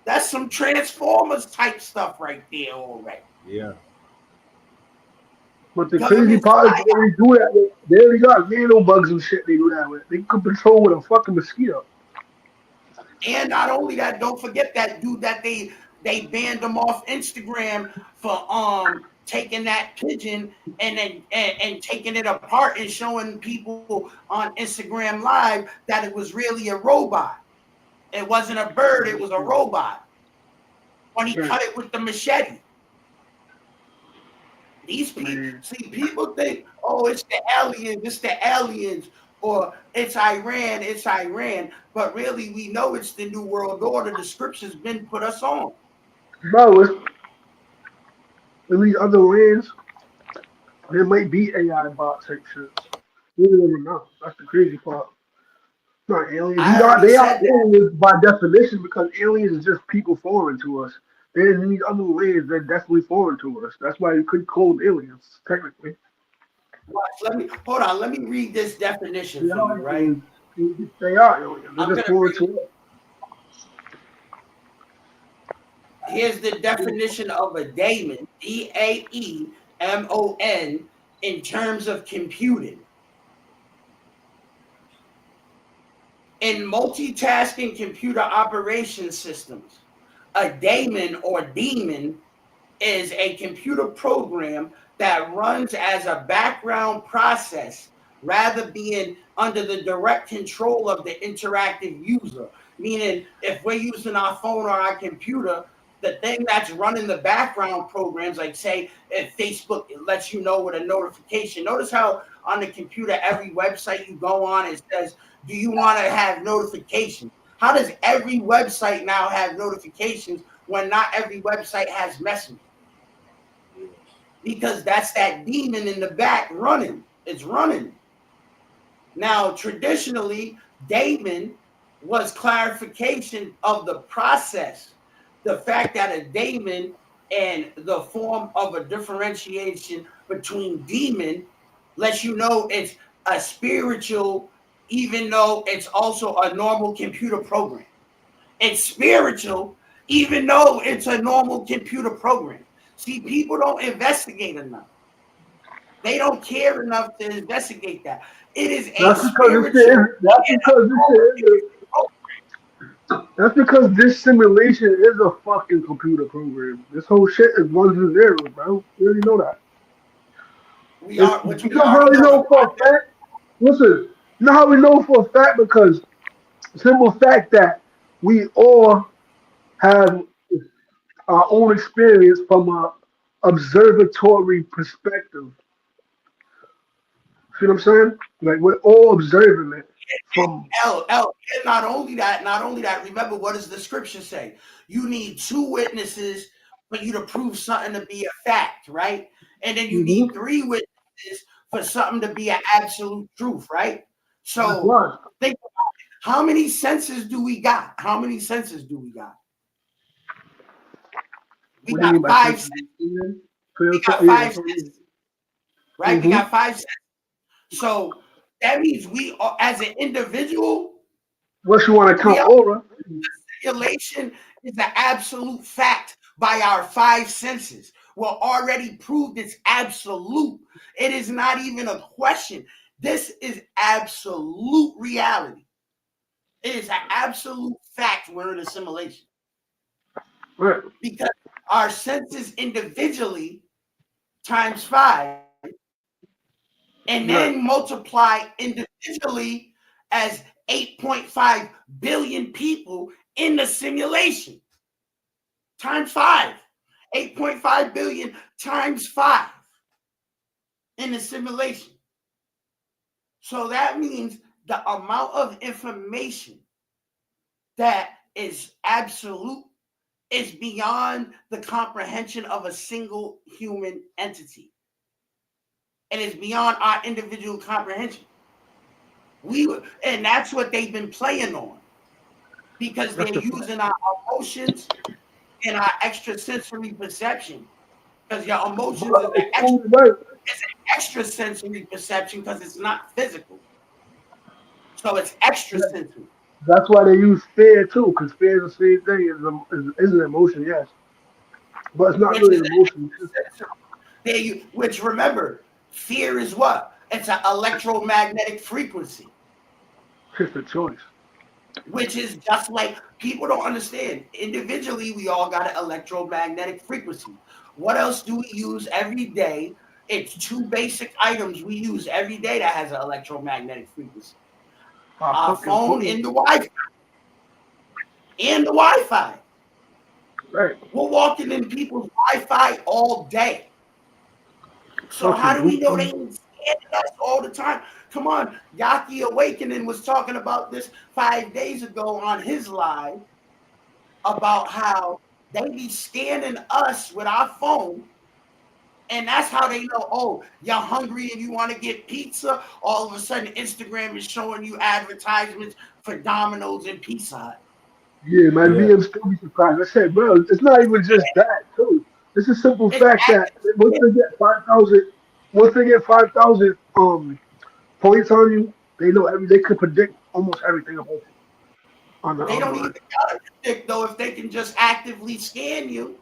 That's some Transformers type stuff right there already. Yeah. But the crazy part is they already do that with. They already got nano bugs and shit they do that with. They can control with a fucking mosquito. And not only that, don't forget that dude that they banned him off Instagram for taking that pigeon and then and taking it apart and showing people on Instagram Live that it was really a robot. It wasn't a bird, it was a robot. When he cut it with the machete. These people, people think, oh, it's the aliens, or it's Iran, but really we know it's the New World Order. The scripture's been put us on. Bro, in these other lands, there might be AI bot type shit. We don't even know. That's the crazy part. Not aliens. They are aliens by definition, because aliens is just people foreign to us. And in these other lands, they're definitely foreign to us. That's why you could call them aliens, technically. Let me read this definition for you, right? They are aliens. They're just foreign to us. Here's the definition of a daemon, D-A-E-M-O-N, in terms of computing. In multitasking computer operation systems, a daemon or demon is a computer program that runs as a background process rather being under the direct control of the interactive user. Meaning, if we're using our phone or our computer, the thing that's running the background programs, like say if Facebook lets you know with a notification. Notice how on the computer, every website you go on, it says, do you want to have notifications? How does every website now have notifications when not every website has Messenger? Because that's that demon in the back running. It's running. Now, traditionally, daemon was clarification of the process. The fact that a daemon and the form of a differentiation between demon lets you know it's a spiritual, even though it's also a normal computer program. It's spiritual, even though it's a normal computer program. See, people don't investigate enough. They don't care enough to investigate that. It is a spiritual. That's because this simulation is a fucking computer program. This whole shit is ones and zeros, bro. You already know that. We are, You which we know how already we know. know for a fact? Listen, you know how we know for a fact? Because simple fact that we all have our own experience from a observatory perspective. See what I'm saying? Like we're all observing it from. And not only that, remember what does the scripture say? You need two witnesses for you to prove something to be a fact, right? And then you Mhm. need three witnesses for something to be an absolute truth, right? That's So right. think about it. How many senses do we got? How many senses do we got? We What do you mean got by five sensitive? senses. We got Yeah. five senses, right? We Mm-hmm. got five senses. So that means we are, as an individual, What you want to we count are over? simulation is an absolute fact by our five senses. We're already proved it's absolute. It is not even a question. This is absolute reality. It is an absolute fact we're in a simulation Right. because our senses individually times five and Right. then multiply individually as 8.5 billion people in the simulation times five. 8.5 billion times five in the simulation. So that means the amount of information that is absolute is beyond the comprehension of a single human entity. And it's beyond our individual comprehension. And that's what they've been playing on because That's they're the fact. using our emotions and our extrasensory perception. Because your emotions is But it's only right. an extra sensory perception because it's not physical. So it's extra sensory. That's why they use fear too, because fear is the same thing is an emotion, yes, but it's not Which really is an emotion. It's extra sensory. Which remember, fear is what? It's an electromagnetic frequency, just a choice. which is just like people don't understand. Individually, we all got an electromagnetic frequency. What else do we use every day? It's two basic items we use every day that has an electromagnetic frequency. Our Our fucking phone phone, and the Wi-Fi. And the Wi-Fi. right? We're walking in people's Wi-Fi all day. So how Fucking do we know Bluetooth. they ain't scanning us all the time? Come on, Yaki Awakening was talking about this 5 days ago on his live about how they be scanning us with our phone. And that's how they know, oh, you're hungry and you want to get pizza. All of a sudden, Instagram is showing you advertisements for Domino's and Pizza Hut. Yeah, man, Yeah. VM still be surprised. I said, bro, it's not even just that too. It's a simple It's fact that once active. they get 5,000, once they get 5,000 points on you, they know they could predict almost everything about you on the They don't even online. gotta predict though if they can just actively scan you.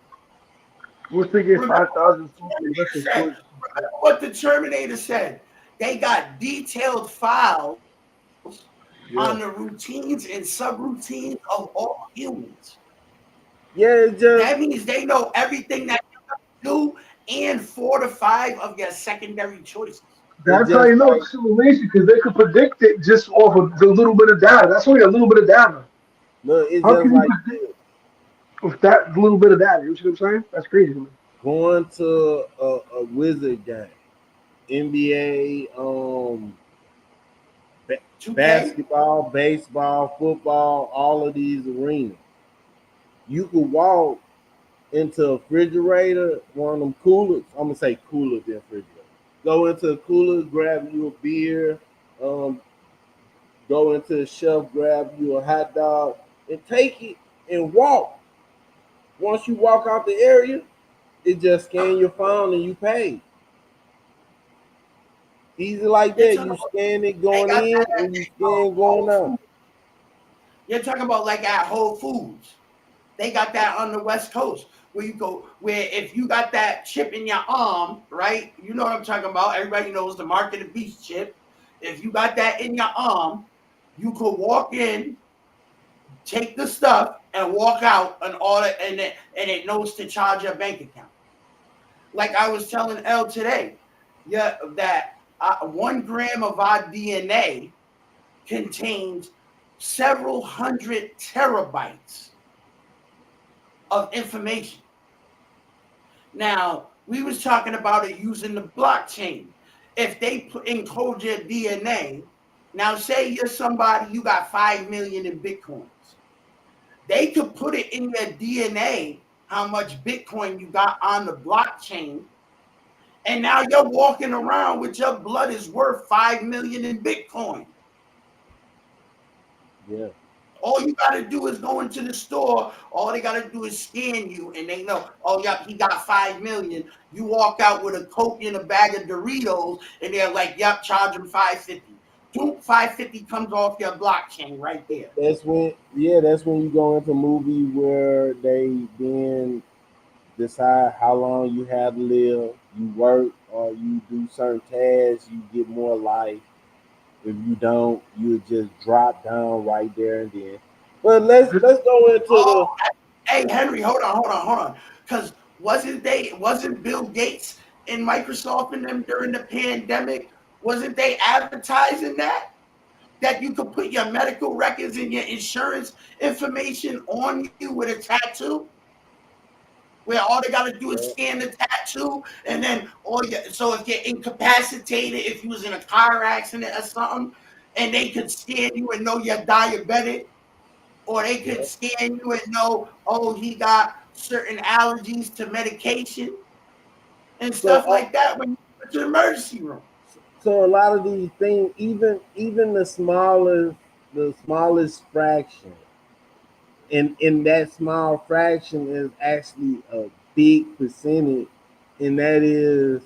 Once they get Remember 5,000 what points, the that's a Terminator said. choice. Remember what the Terminator said. They got detailed files Yeah. on the routines and subroutines of all humans. Yeah, it's just That means they know everything that you do and 4 to 5 of your secondary choices. it's That's how just you know like it's simulation because they could predict it just off of the little bit of data. That's only a little bit of data. look, it's How just can you like predict this. with that little bit of data? You see what I'm saying? That's crazy to me. Going to a wizard game, NBA, 2K? basketball, baseball, football, all of these arenas. You could walk into a refrigerator, one of them coolers. I'm gonna say cooler than refrigerator. Go into a cooler, grab you a beer, um, go into the shelf, grab you a hot dog, and take it and walk. Once you walk out the area, it just scan your phone and you pay. Easy like You're that. talking You about scan it they going got in that and you scan going Whole out. Foods. You're talking about like at Whole Foods. They got that on the West Coast where you go, where if you got that chip in your arm, right? You know what I'm talking about. Everybody knows the mark of the beast chip. If you got that in your arm, you could walk in, take the stuff, and walk out and order, and it knows to charge your bank account. Like I was telling L today, that 1 gram of our DNA contains several hundred terabytes of information. Now, we was talking about it using the blockchain. If they encode your DNA, now say you're somebody, you got 5 million in Bitcoins. They could put it in your DNA, how much Bitcoin you got on the blockchain. And now you're walking around with your blood is worth 5 million in Bitcoin. Yeah. All you got to do is go into the store. All they got to do is scan you, and they know, oh, yep, he got 5 million. You walk out with a Coke and a bag of Doritos, and they're like, yep, charge him 550. 550 comes off your blockchain right there. That's when you go into a movie where they then decide how long you have to live. You work or you do certain tasks, you get more life. If you don't, you just drop down right there and then. But let's go into Hey, Henry, hold on. Because wasn't Bill Gates and Microsoft and them during the pandemic, wasn't they advertising that you could put your medical records and your insurance information on you with a tattoo? Where all they got to do is scan the tattoo, and then so if you're incapacitated, if you was in a car accident or something, and they could scan you and know you're diabetic, or they could scan you and know, oh, he got certain allergies to medication and stuff like that when you go to the emergency room. So a lot of these things, even the smallest fraction, in that small fraction is actually a big percentage, and that is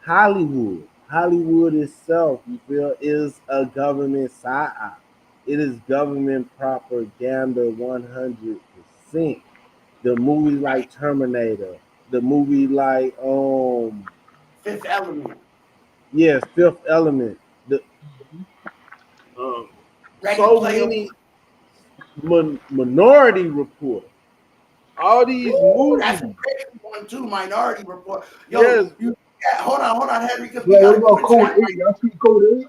Hollywood. Hollywood itself, you feel, is a government psyop. It is government propaganda 100%. The movie like Terminator, the movie like Fifth Element. Yes, Fifth Element. The so many Minority Report. All these movies. That's a great one too. Minority Report. Yo, Yes. hold on, Henry. Because what about Code 8? Y'all see Code 8?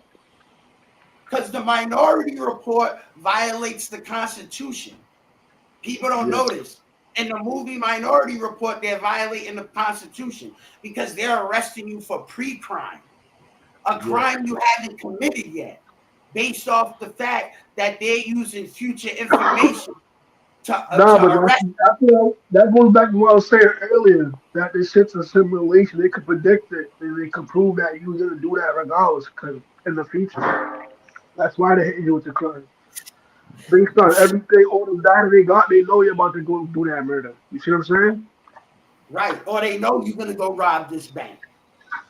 Because the Minority Report violates the Constitution. People don't notice. In the movie Minority Report, they're violating the Constitution because they're arresting you for pre-crime, a crime you haven't committed yet, based off the fact that they're using future information to arrest. I feel like that goes back to what I was saying earlier, that this shit's a simulation. They could predict it, and they could prove that you was gonna do that regardless, because in the future. That's why they hit you with the crime. Based on everything, all the data they got, they know you're about to go do that murder. You see what I'm saying? Right. Or they know you're going to go rob this bank.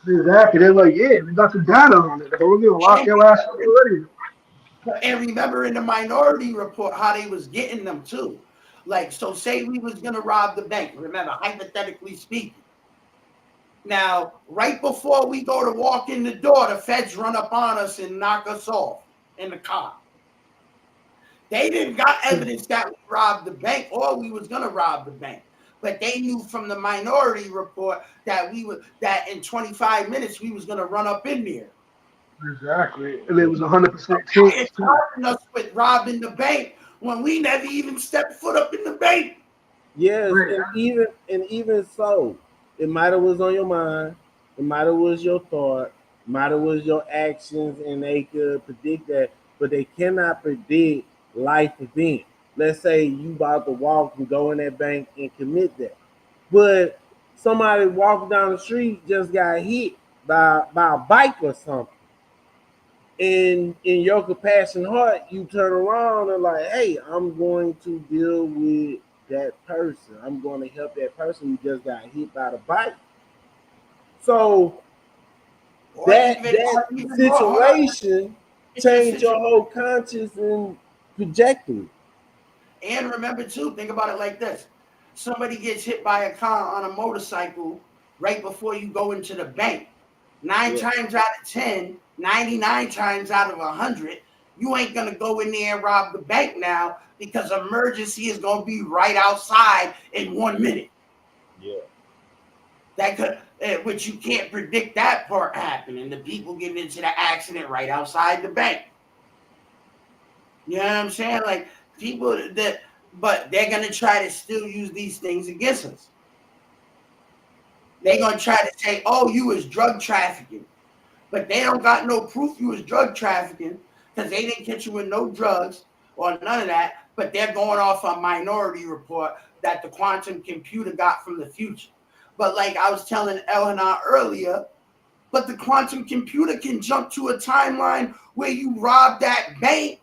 Exactly. They're like, yeah, we got the data on it. We're going to lock your ass up already. And remember in the Minority Report how they was getting them too. Like, so say we was going to rob the bank. Remember, hypothetically speaking. Now, right before we go to walk in the door, the feds run up on us and knock us off in the car. They didn't got evidence that we robbed the bank or we was gonna rob the bank, but they knew from the Minority Report that that in 25 minutes we was gonna run up in there. Exactly, and it was 100% true. It's charging us with robbing the bank when we never even stepped foot up in the bank. Yes, and even so, it might have was on your mind, it might have was your thought, it might have was your actions, and they could predict that, but they cannot predict life event. Let's say you about to walk and go in that bank and commit that, but somebody walking down the street just got hit by a bike or something. And in your compassionate heart, you turn around and like, hey, I'm going to deal with that person. I'm going to help that person who just got hit by the bike. So that situation changed your whole conscious and trajectory. And remember too, think about it like this. Somebody gets hit by a car on a motorcycle right before you go into the bank. 9 times out of 10, 99 times out of 100, you ain't going to go in there and rob the bank now because emergency is going to be right outside in 1 minute. Yeah. That could, which you can't predict that part happening. The people getting into the accident right outside the bank. You know what I'm saying? Like people that, but they're gonna try to still use these things against us. They're gonna try to say, "Oh, you was drug trafficking," but they don't got no proof you was drug trafficking because they didn't catch you with no drugs or none of that. But they're going off a minority report that the quantum computer got from the future. But like I was telling Elena earlier, but the quantum computer can jump to a timeline where you rob that bank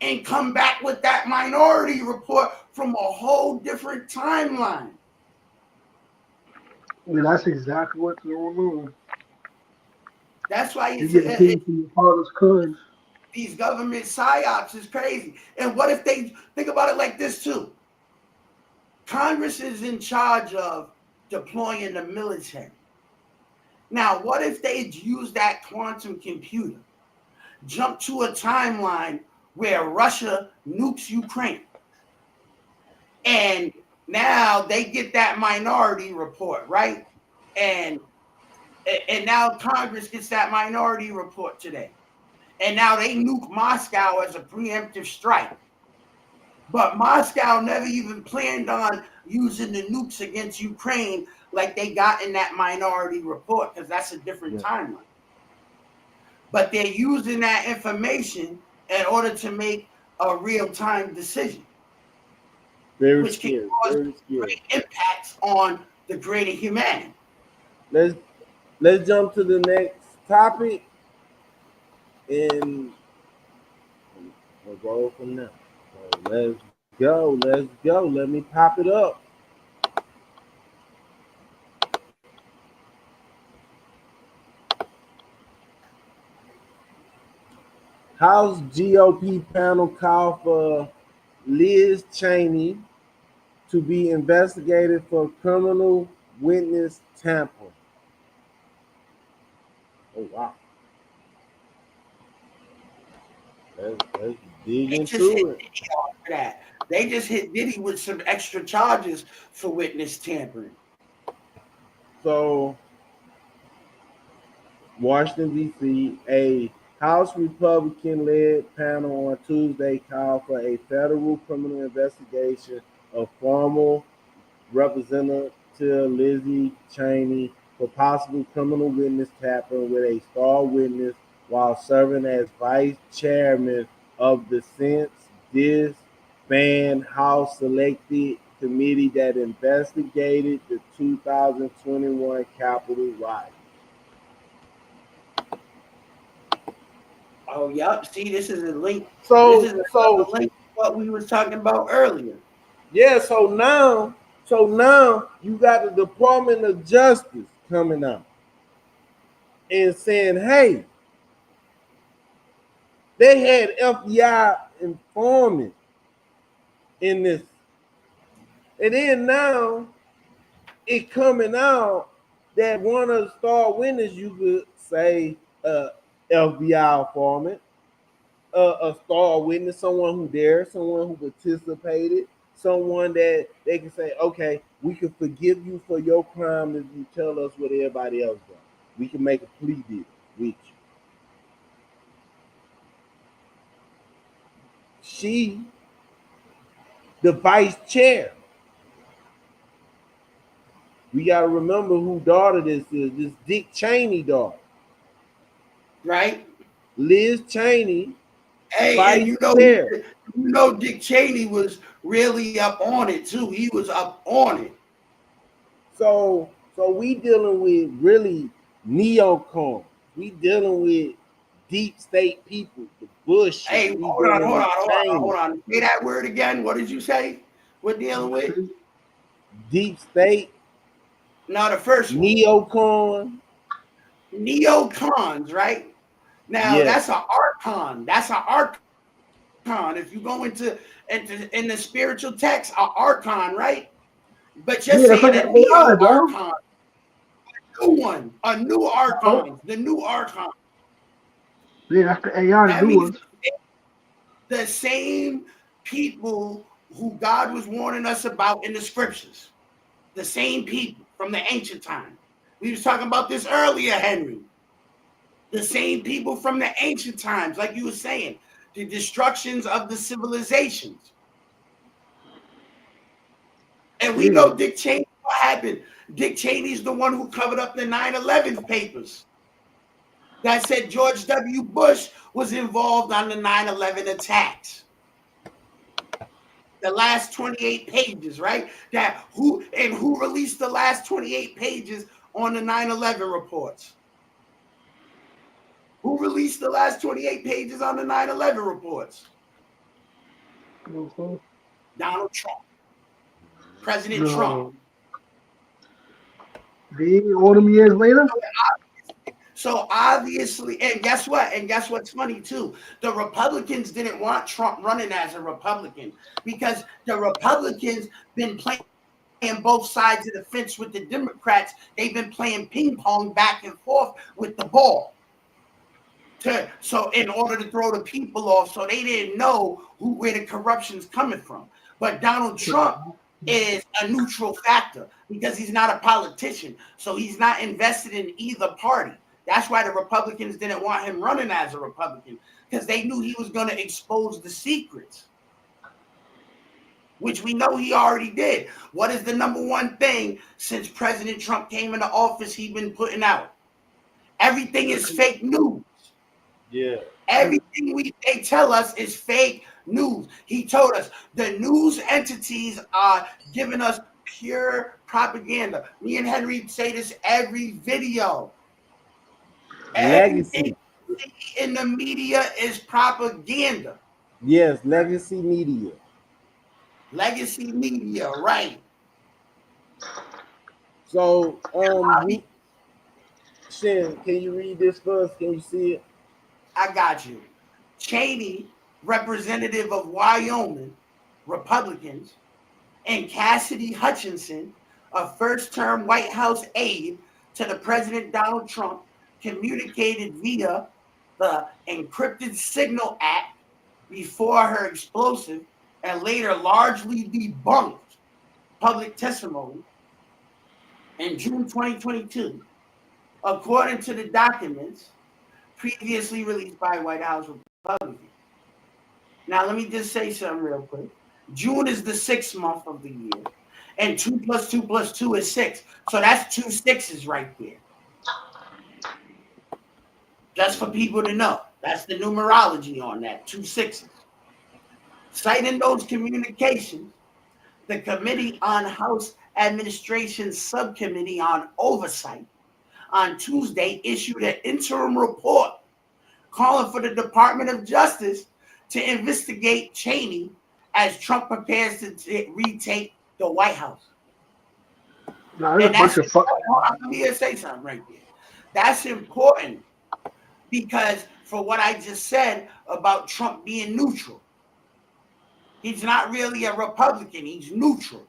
and come back with that minority report from a whole different timeline. Yeah, that's exactly what's going on. That's why You get paid from your father's crimes. these government psyops is crazy. And what if they think about it like this too? Congress is in charge of deploying the military. Now, what if they use that quantum computer, jump to a timeline where Russia nukes Ukraine, and now they get that minority report, right? And now Congress gets that minority report today. And now they nuke Moscow as a preemptive strike. But Moscow never even planned on using the nukes against Ukraine like they got in that minority report, because that's a different timeline. But they're using that information in order to make a real-time decision, which can cause great impacts on the greater humanity. Let's jump to the next topic, and we'll go from there. So let's go. Let me pop it up. House GOP panel called for Liz Cheney to be investigated for criminal witness tampering. Oh wow. Let's dig into it. They just hit Diddy with some extra charges for witness tampering. So, Washington, D.C., a House Republican-led panel on Tuesday called for a federal criminal investigation of former Representative Liz Cheney for possible criminal witness tampering with a star witness while serving as vice chairman of the since disbanded House Select Committee that investigated the 2021 Capitol riot. Oh, yep. See, this is a link. So this is a link to what we was talking about earlier. Yeah, so now you got the Department of Justice coming out and saying, hey, they had FBI informant in this. And then now it coming out that one of the star witnesses, you could say FBI informant, a star witness, someone who dared, someone who participated, someone that they can say, okay, we can forgive you for your crime if you tell us what everybody else does. We can make a plea deal with you. She, the vice chair. We got to remember who daughter this is. This Dick Cheney daughter. Right? Liz Cheney. Hey, and you know Dick Cheney was really up on it too. He was up on it. So we dealing with really neocons. We dealing with deep state people, the Bush. Hey, hold on. Say that word again. What did you say? We're dealing with deep state. No, the first one. Neocons, right? Now that's an archon. That's an archon. If you go into in the spiritual text, an archon, right? But you're saying a neo archon, a new one, a new archon, the new archon. Yeah, that's the AI. That means the same people who God was warning us about in the scriptures. The same people. from the ancient time. We was talking about this earlier, Henry. The same people from the ancient times, like you were saying, the destructions of the civilizations. And we know Dick Cheney, what happened? Dick Cheney's the one who covered up the 9/11 papers that said George W. Bush was involved on the 9/11 attacks. The last 28 pages, right? Who released the last 28 pages on the 9/11 reports? Who released the last 28 pages on the 9/11 reports? Mm-hmm. Donald Trump. President Trump. All them years later? So obviously, and guess what? And guess what's funny too? The Republicans didn't want Trump running as a Republican because the Republicans been playing both sides of the fence with the Democrats. They've been playing ping pong back and forth with the ball. So in order to throw the people off, so they didn't know where the corruption's coming from. But Donald Trump is a neutral factor because he's not a politician. So he's not invested in either party. That's why the Republicans didn't want him running as a Republican, because they knew he was going to expose the secrets, which we know he already did. What is the number one thing since President Trump came into office he's been putting out? Everything is fake news. Yeah. Everything they tell us is fake news. He told us the news entities are giving us pure propaganda. Me and Henry say this every video. Legacy. Everything in the media is propaganda. Yes, legacy media. Legacy media, right. So, Shin, can you read this for us? Can you see it? I got you. Cheney, representative of Wyoming, Republicans, and Cassidy Hutchinson, a first-term White House aide to the President Donald Trump, communicated via the encrypted Signal Act before her explosive and later largely debunked public testimony in June 2022, according to the documents previously released by White House Republicans. Now, let me just say something real quick. June is the 6th month of the year, and 2 + 2 + 2 is 6. So that's 2 6s right there. Just for people to know. That's the numerology on that, 2 6s. Citing those communications, the Committee on House Administration Subcommittee on Oversight on Tuesday issued an interim report calling for the Department of Justice to investigate Cheney as Trump prepares to retake the White House. Nah, that's a bunch of fuck. Let me say something right there. That's important because for what I just said about Trump being neutral, he's not really a Republican. He's neutral.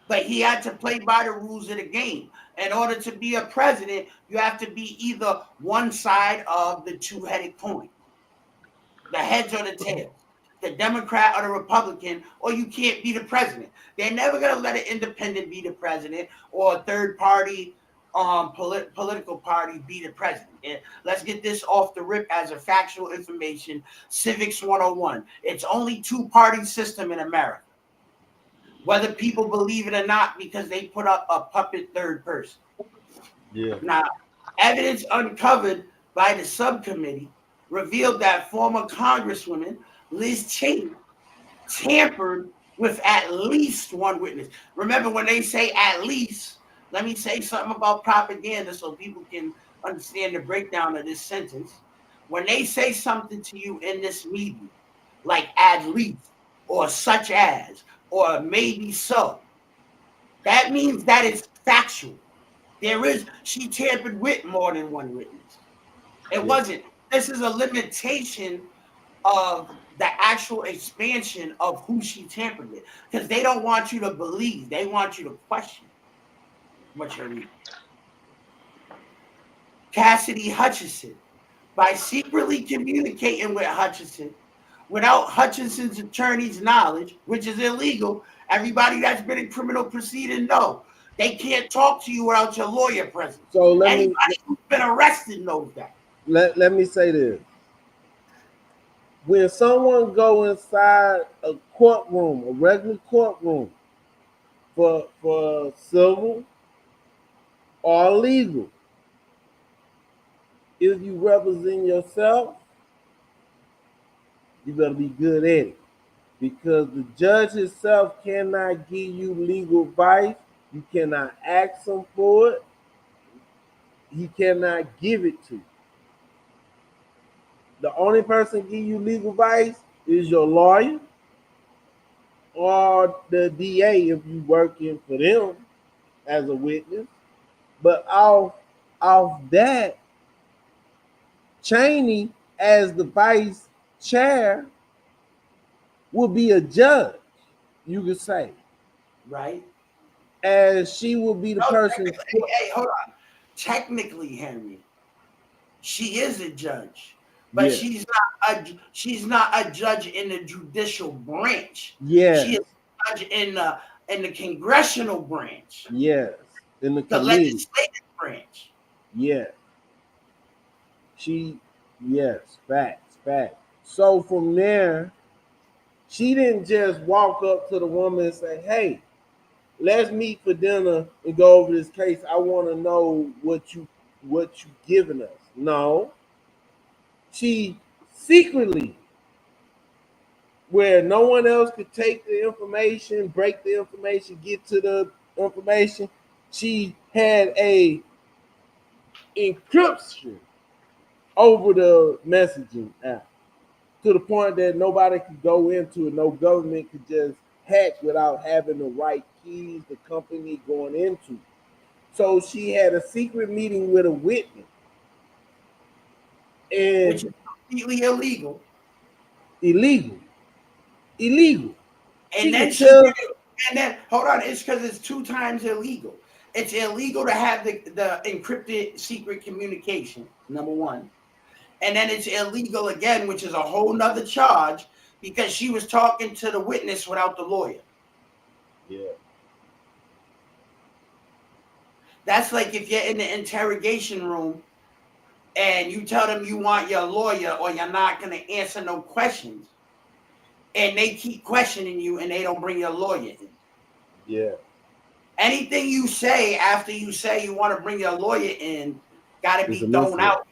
But he had to play by the rules of the game. In order to be a president, you have to be either one side of the two-headed coin, the heads or the tails, the Democrat or the Republican, or you can't be the president. They're never going to let an independent be the president or a third party political party be the president. And let's get this off the rip as a factual information. Civics 101. It's only two-party system in America. Whether people believe it or not, because they put up a puppet third person. Yeah. Now, evidence uncovered by the subcommittee revealed that former Congresswoman Liz Cheney tampered with at least one witness. Remember, when they say at least, let me say something about propaganda so people can understand the breakdown of this sentence. When they say something to you in this media, like at least, or such as, or maybe so, that means that it's factual. She tampered with more than one witness. It wasn't. This is a limitation of the actual expansion of who she tampered with, because they don't want you to believe. They want you to question what you're reading. Cassidy Hutchinson, by secretly communicating with Hutchinson without Hutchinson's attorney's knowledge, which is illegal. Everybody that's been in criminal proceeding know They can't talk to you without your lawyer present. So Anybody who's been arrested knows that. let me say this. When someone go inside a courtroom, a regular courtroom, for civil or legal, if you represent yourself, you better be good at it. Because the judge himself cannot give you legal advice. You cannot ask him for it. He cannot give it to you. The only person give you legal advice is your lawyer or the DA if you working for them as a witness. But off that, Cheney as the vice chair will be a judge, you could say. Right. As she will be the person. Hey, hold on. Technically, Henry, she is a judge, but she's not a judge in the judicial branch. Yes. She is a judge in the congressional branch. Yes. In the legislative branch. Yes. Facts. So from there, she didn't just walk up to the woman and say, "Hey, let's meet for dinner and go over this case. I want to know what you giving us." No. She secretly, where no one else could take the information, break the information, get to the information, she had a encryption over the messaging app to the point that nobody could go into it. No government could just hack without having the right keys, the company going into. So she had a secret meeting with a witness. And which is completely illegal. Illegal. And then hold on, it's because it's 2 times illegal. It's illegal to have the encrypted secret communication, number one. And then it's illegal again, which is a whole nother charge, because she was talking to the witness without the lawyer. Yeah. That's like if you're in the interrogation room and you tell them you want your lawyer or you're not going to answer no questions, and they keep questioning you and they don't bring your lawyer in. Yeah. Anything you say after you say you want to bring your lawyer in got to be thrown out.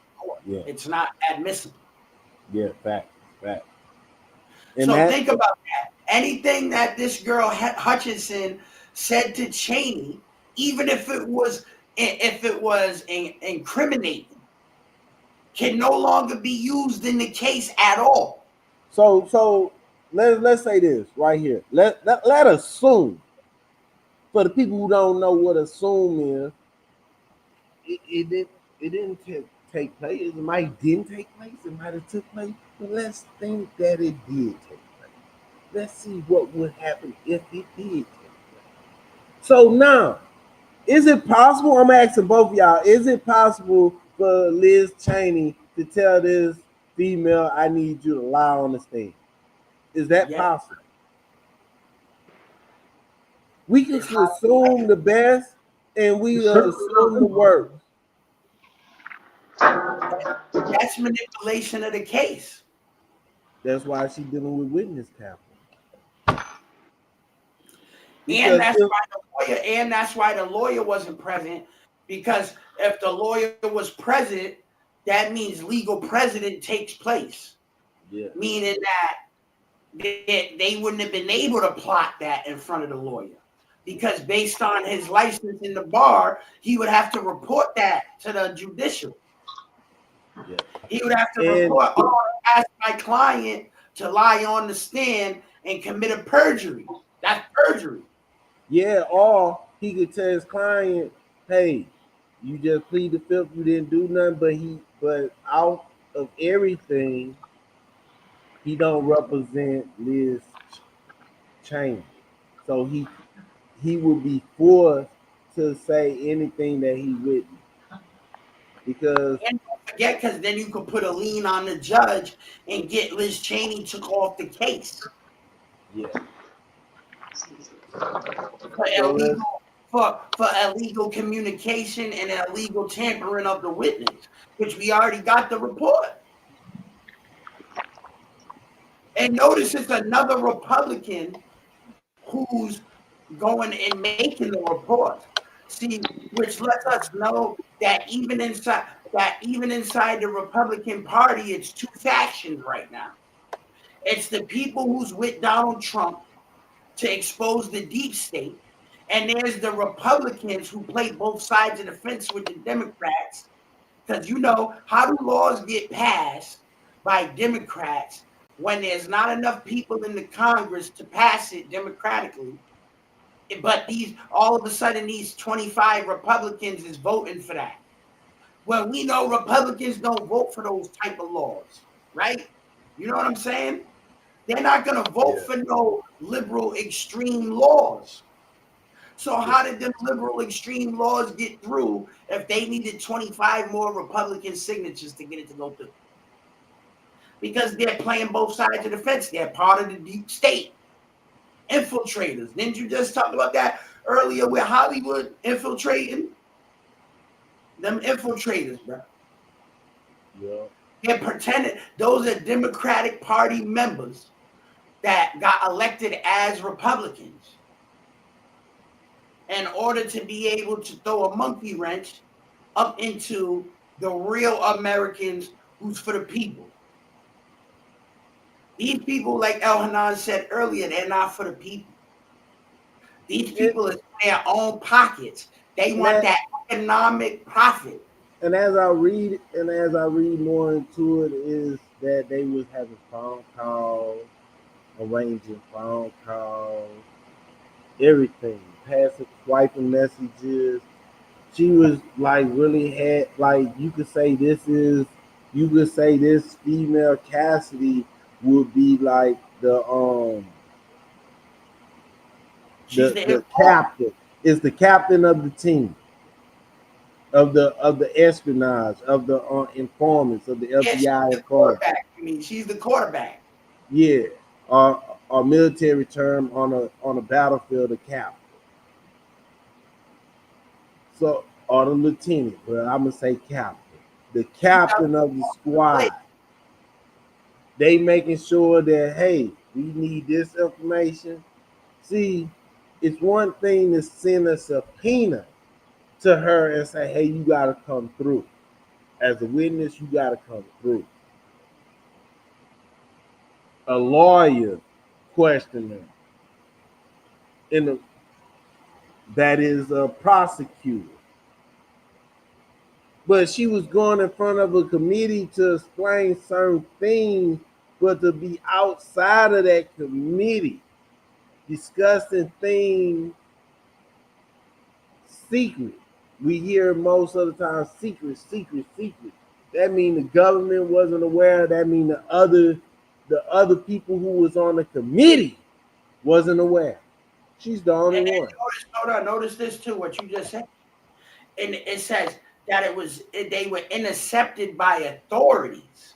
Yeah. It's not admissible. Yeah, fact. So think about that. Anything that this girl Hutchinson said to Cheney, even if it was incriminating, can no longer be used in the case at all. So let's say this right here. Let assume, for the people who don't know what assume is, it didn't take place. It might didn't take place. It might have took place. But let's think that it did take place. Let's see what would happen if it did take place. So now, is it possible? I'm asking both of y'all. Is it possible for Liz Cheney to tell this female, "I need you to lie on the stand"? Is that possible? We can assume the best and we assume the worst. That's manipulation of the case. That's why she's dealing with witness tampering. And that's why the lawyer wasn't present, because if the lawyer was present, that means legal precedent takes place. Yeah. Meaning that they wouldn't have been able to plot that in front of the lawyer, because based on his license in the bar, he would have to report that to the judicial. Yeah. He would have to report, ask my client to lie on the stand and commit a perjury. That's perjury. Yeah, or he could tell his client, "Hey, you just plead the fifth, you didn't do nothing," but out of everything, he don't represent Liz Cheney. So he would be forced to say anything that he witnessed. Because, and don't forget, because then you could put a lien on the judge and get Liz Cheney took off the for illegal communication and illegal tampering of the witness, which we already got the report. And notice it's another Republican who's going and making the report. See, which lets us know that even inside the Republican Party, it's two factions right now. It's the people who's with Donald Trump to expose the deep state, and there's the Republicans who play both sides of the fence with the Democrats. Because you know, how do laws get passed by Democrats when there's not enough people in the Congress to pass it democratically? But all of a sudden, these 25 Republicans is voting for that. Well, we know Republicans don't vote for those type of laws, right? You know what I'm saying? They're not going to vote for no liberal extreme laws. So how did them liberal extreme laws get through if they needed 25 more Republican signatures to get it to go through? Because they're playing both sides of the fence. They're part of the deep state. Infiltrators. Didn't you just talk about that earlier with Hollywood infiltrating? Them infiltrators, bro. Yeah. They're pretending. Those are Democratic Party members that got elected as Republicans in order to be able to throw a monkey wrench up into the real Americans who's for the people. These people, like El Hanan said earlier, they're not for the people. These people are in their own pockets. They want that economic profit. And as I read more into it, is that they was having phone calls, arranging phone calls, everything, passing, swiping messages. She was like really had like you could say this female Cassidy would be like the captain, is the captain of the team, of the espionage, of the informants, of the FBI informants. I mean, she's the quarterback. Yeah, or military term on a battlefield, a captain. So, or the lieutenant, but I'm gonna say captain, the captain of the squad. They making sure that, hey, we need this information. See, it's one thing to send a subpoena to her and say, hey, you gotta come through. As a witness, you gotta come through. A lawyer questioner that is a prosecutor. But she was going in front of a committee to explain certain things, but to be outside of that committee, discussing things secret. We hear most of the time secret. That means the government wasn't aware. That means the other people who was on the committee wasn't aware. She's the only one. Notice this too, what you just said. And it says that they were intercepted by authorities.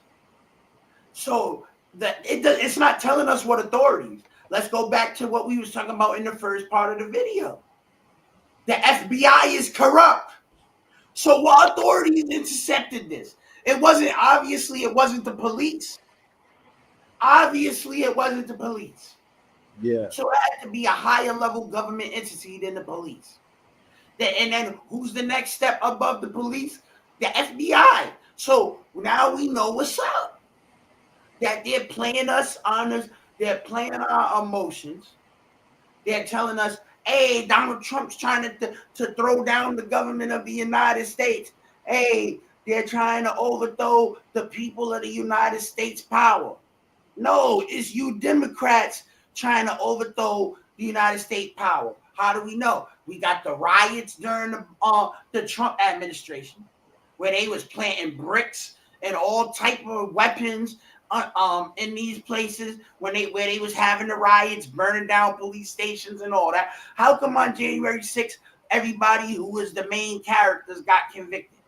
So it's not telling us what authorities. Let's go back to what we was talking about in the first part of the video. The FBI is corrupt. So what authorities intercepted this? Obviously it wasn't the police. Obviously it wasn't the police. Yeah. So it had to be a higher level government entity than the police. And then who's the next step above the police? The FBI. So now we know what's up. That they're playing us on us. They're playing our emotions. They're telling us, hey, Donald Trump's trying to throw down the government of the United States. Hey, they're trying to overthrow the people of the United States power. No, it's you Democrats trying to overthrow the United States power. How do we know? We got the riots during the Trump administration, where they was planting bricks and all type of weapons in these places where they was having the riots, burning down police stations and all that. How come on January 6th, everybody who was the main characters got convicted?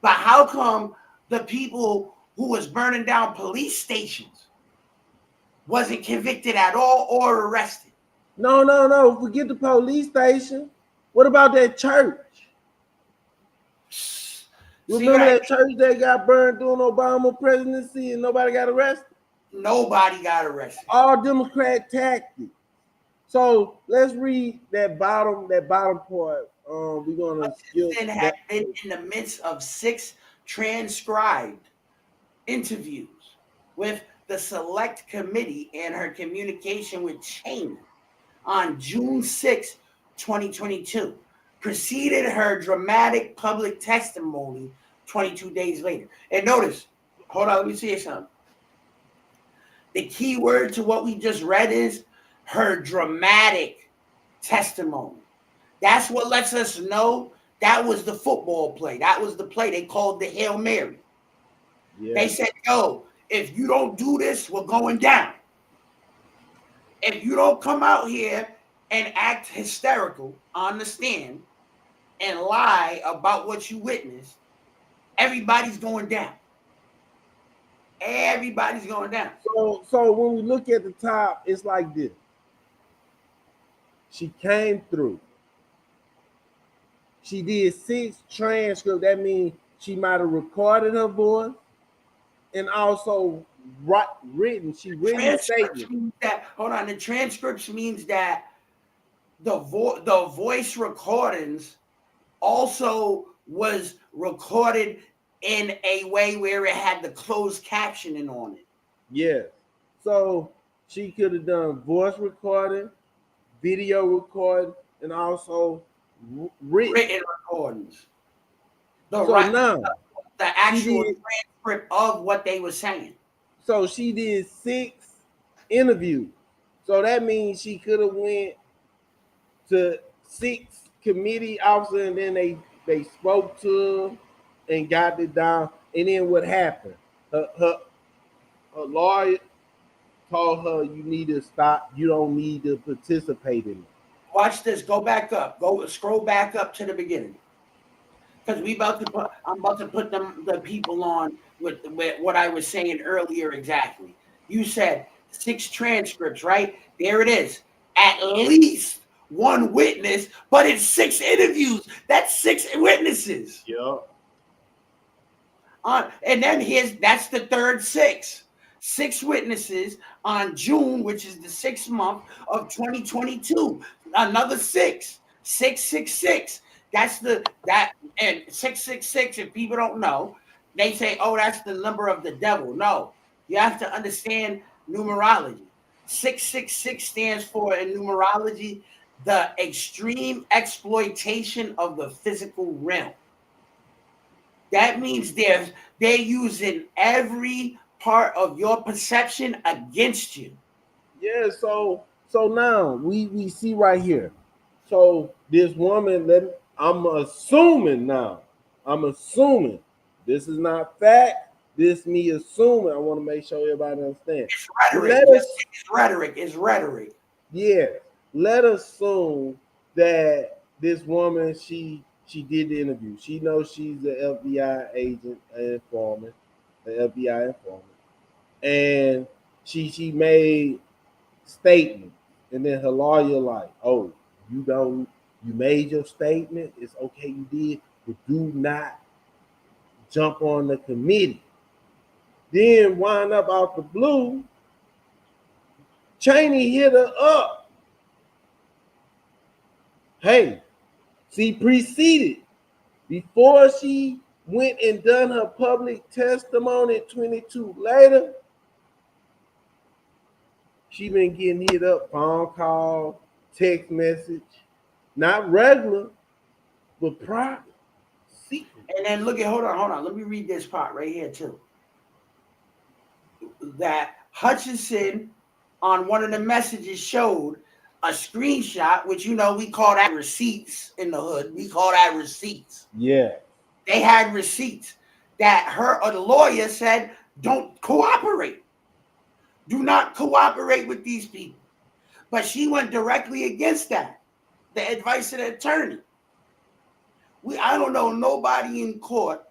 But how come the people who was burning down police stations wasn't convicted at all or arrested? No. Forget the police station. What about that church? Remember right, that church that got burned during Obama presidency and nobody got arrested? nobody got arrested. All Democrat tactics. So let's read that bottom part. We're gonna skip Hutchinson had that. been in the midst of 6 transcribed interviews with the select committee and her communication with Cheney on June 6, 2022, preceded her dramatic public testimony 22 days later. And notice, hold on, let me see something. The key word to what we just read is her dramatic testimony. That's what lets us know that was the football play. That was the play they called the Hail Mary. Yeah. They said, yo, if you don't do this, we're going down. If you don't come out here and act hysterical on the stand and lie about what you witnessed, everybody's going down. Everybody's going down. So when we look at the top, it's like this. She came through. She did 6 transcripts. That means she might have recorded her voice and also written. She written statements. The transcripts means that the voice recordings also was recorded in a way where it had the closed captioning on it. Yeah. So she could have done voice recording, video recording, and also written recordings. Now the actual transcript of what they were saying. So she did 6 interviews. So that means she could have went to 6 committee officers, and then they spoke to her and got it down. And then what happened? Her lawyer told her, you need to stop. You don't need to participate in it. Watch this. Go back up. Scroll back up to the beginning. Because I'm about to put the people on with what I was saying earlier exactly. You said 6 transcripts, right? There it is. At least 1 witness, but it's 6 interviews. That's 6 witnesses. Yeah. And then that's the third 6. 6 witnesses on June, which is the 6th month of 2022. Another 6. 666. That's and 666, if people don't know, they say, oh, that's the number of the devil. No, you have to understand numerology. 666 stands for, in numerology, the extreme exploitation of the physical realm. That means they're using every part of your perception against you. Yeah, so now we see right here. So this woman, I'm assuming this is not fact. This me assuming. I want to make sure everybody understands. It's rhetoric. Yeah, let us assume that this woman, she did the interview. She knows she's the FBI agent and informant, and she made statement, and then her lawyer like, oh, you made your statement, it's okay, you did, but do not jump on the committee. Then wind up out the blue, Cheney hit her up. Hey, she preceded before she went and done her public testimony 22 later. She been getting hit up, phone call, text message, not regular, but private, secret. And then hold on. Let me read this part right here too. That Hutchinson on one of the messages showed a screenshot, which we call that receipts in the hood. We call that receipts. Yeah. They had receipts that the lawyer said, don't cooperate. Do not cooperate with these people. But she went directly against that. The advice of the attorney. I don't know nobody in court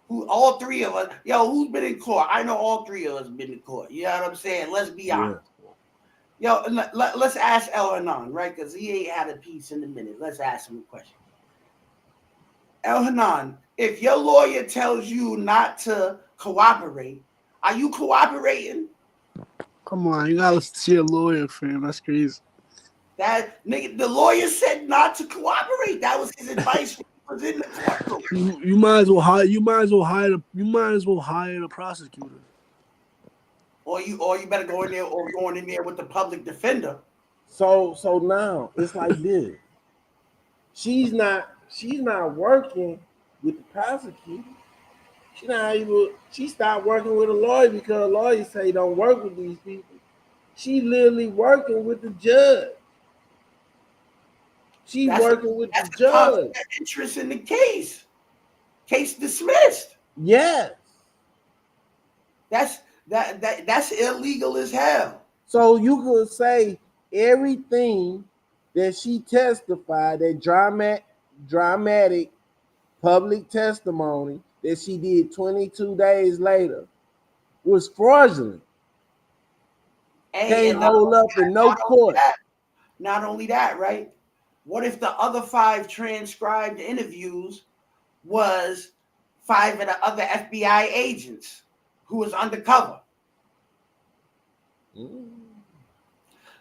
who, all 3 of us, who's been in court? I know all 3 of us been in court. You know what I'm saying? Let's be honest. Yo, let's ask El Hanan, right? Because he ain't had a piece in a minute. Let's ask him a question. El Hanan, if your lawyer tells you not to cooperate, are you cooperating? Come on, you gotta listen to your lawyer, fam. That's crazy. That nigga, the lawyer said not to cooperate. That was his advice when he was in the courtroom. You might as well hire. You might as well hire the prosecutor. Or you better go in there or going in there with the public defender. So now it's like this. She's not working with the prosecutor. She stopped working with a lawyer because lawyers say don't work with these people. She literally working with the judge. She's working with the judge. Interest in the case. Case dismissed. Yes. That's illegal as hell. So you could say everything that she testified, that dramatic public testimony that she did 22 days later was fraudulent. Can't hold up in no court. Not only that, right? What if the other 5 transcribed interviews was 5 of the other FBI agents who was undercover?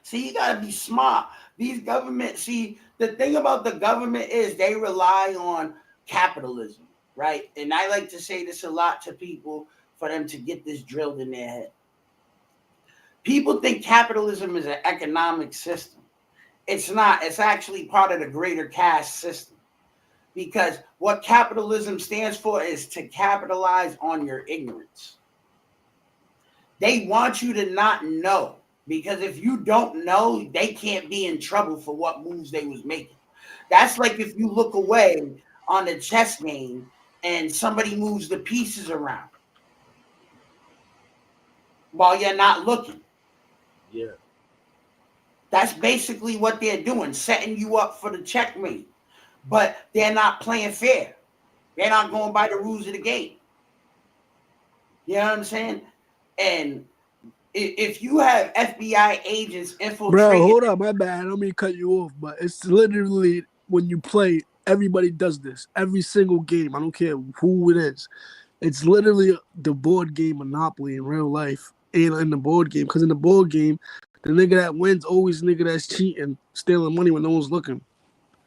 See, you gotta be smart. These government, see, the thing about the government is they rely on capitalism, right? And I like to say this a lot to people for them to get this drilled in their head. People think capitalism is an economic system. It's not. It's actually part of the greater caste system. Because what capitalism stands for is to capitalize on your ignorance. They want you to not know. Because if you don't know, they can't be in trouble for what moves they was making. That's like if you look away on a chess game and somebody moves the pieces around while you're not looking. Yeah. That's basically what they're doing, setting you up for the checkmate. But they're not playing fair. They're not going by the rules of the game. You know what I'm saying? And if you have FBI agents infiltrating... Bro, hold up, my bad. I don't mean to cut you off, but it's literally when you play, everybody does this. Every single game. I don't care who it is. It's literally the board game Monopoly in real life and in the board game. Because in the board game, the nigga that wins always the nigga that's cheating, stealing money when no one's looking.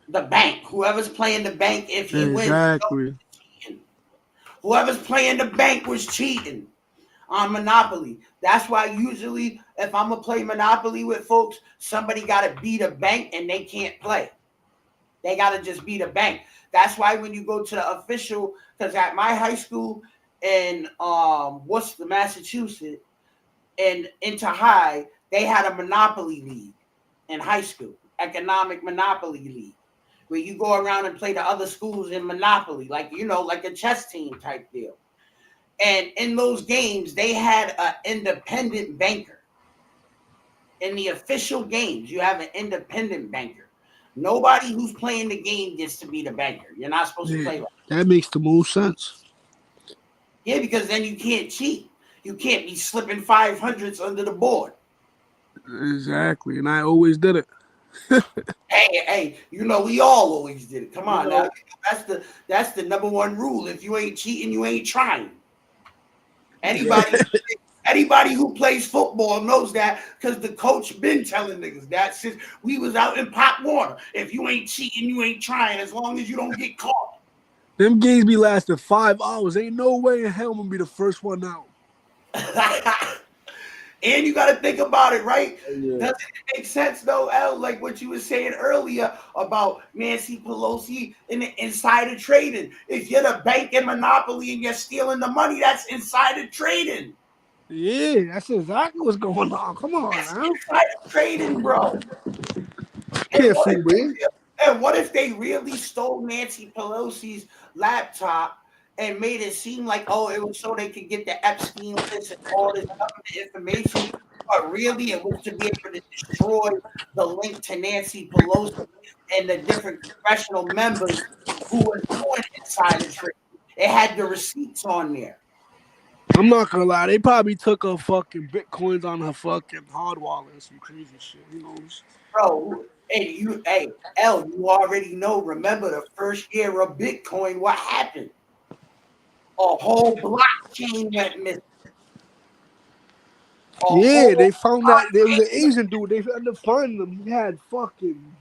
The bank. Whoever's playing the bank, if he wins, exactly. Whoever's playing the bank was cheating on Monopoly. That's why usually if I'm going to play Monopoly with folks, somebody got to beat a bank and they can't play. They got to just beat a bank. That's why when you go to the official, because at my high school in Worcester, Massachusetts, and into high, they had a Monopoly league in high school, economic Monopoly league, where you go around and play the other schools in Monopoly, like, you know, like a chess team type deal. And in those games, they had an independent banker. In the official games, you have an independent banker. Nobody who's playing the game gets to be the banker. You're not supposed to play like that. That makes the most sense. Yeah, because then you can't cheat. You can't be slipping 500s under the board. Exactly, and I always did it. Hey, you know we all always did it. Come on now, that's the number one rule. If you ain't cheating, you ain't trying. Anybody who plays football knows that because the coach been telling niggas that since we was out in Pop Warner. If you ain't cheating, you ain't trying. As long as you don't get caught. Them games be lasting 5 hours. Ain't no way in hell I'm gonna be the first one out. And you got to think about it, right? Yeah. Doesn't it make sense, though, L? Like what you were saying earlier about Nancy Pelosi and the insider trading. If you're the bank in Monopoly and you're stealing the money, that's insider trading. Yeah, that's exactly what's going on. Come on, that's now. Insider trading, bro. And what if they really stole Nancy Pelosi's laptop and made it seem like, oh, it was so they could get the Epstein list and all this government information, but really it was to be able to destroy the link to Nancy Pelosi and the different congressional members who were doing insider trading. It had the receipts on there. I'm not gonna lie, they probably took her fucking bitcoins on her fucking hard wallet and some crazy shit. Who knows? Bro, hey, L, you already know. Remember the first year of Bitcoin, what happened? A whole blockchain went missing. A Yeah, whole they found that there was an blockchain, Asian dude. They ended up finding him. He had fucking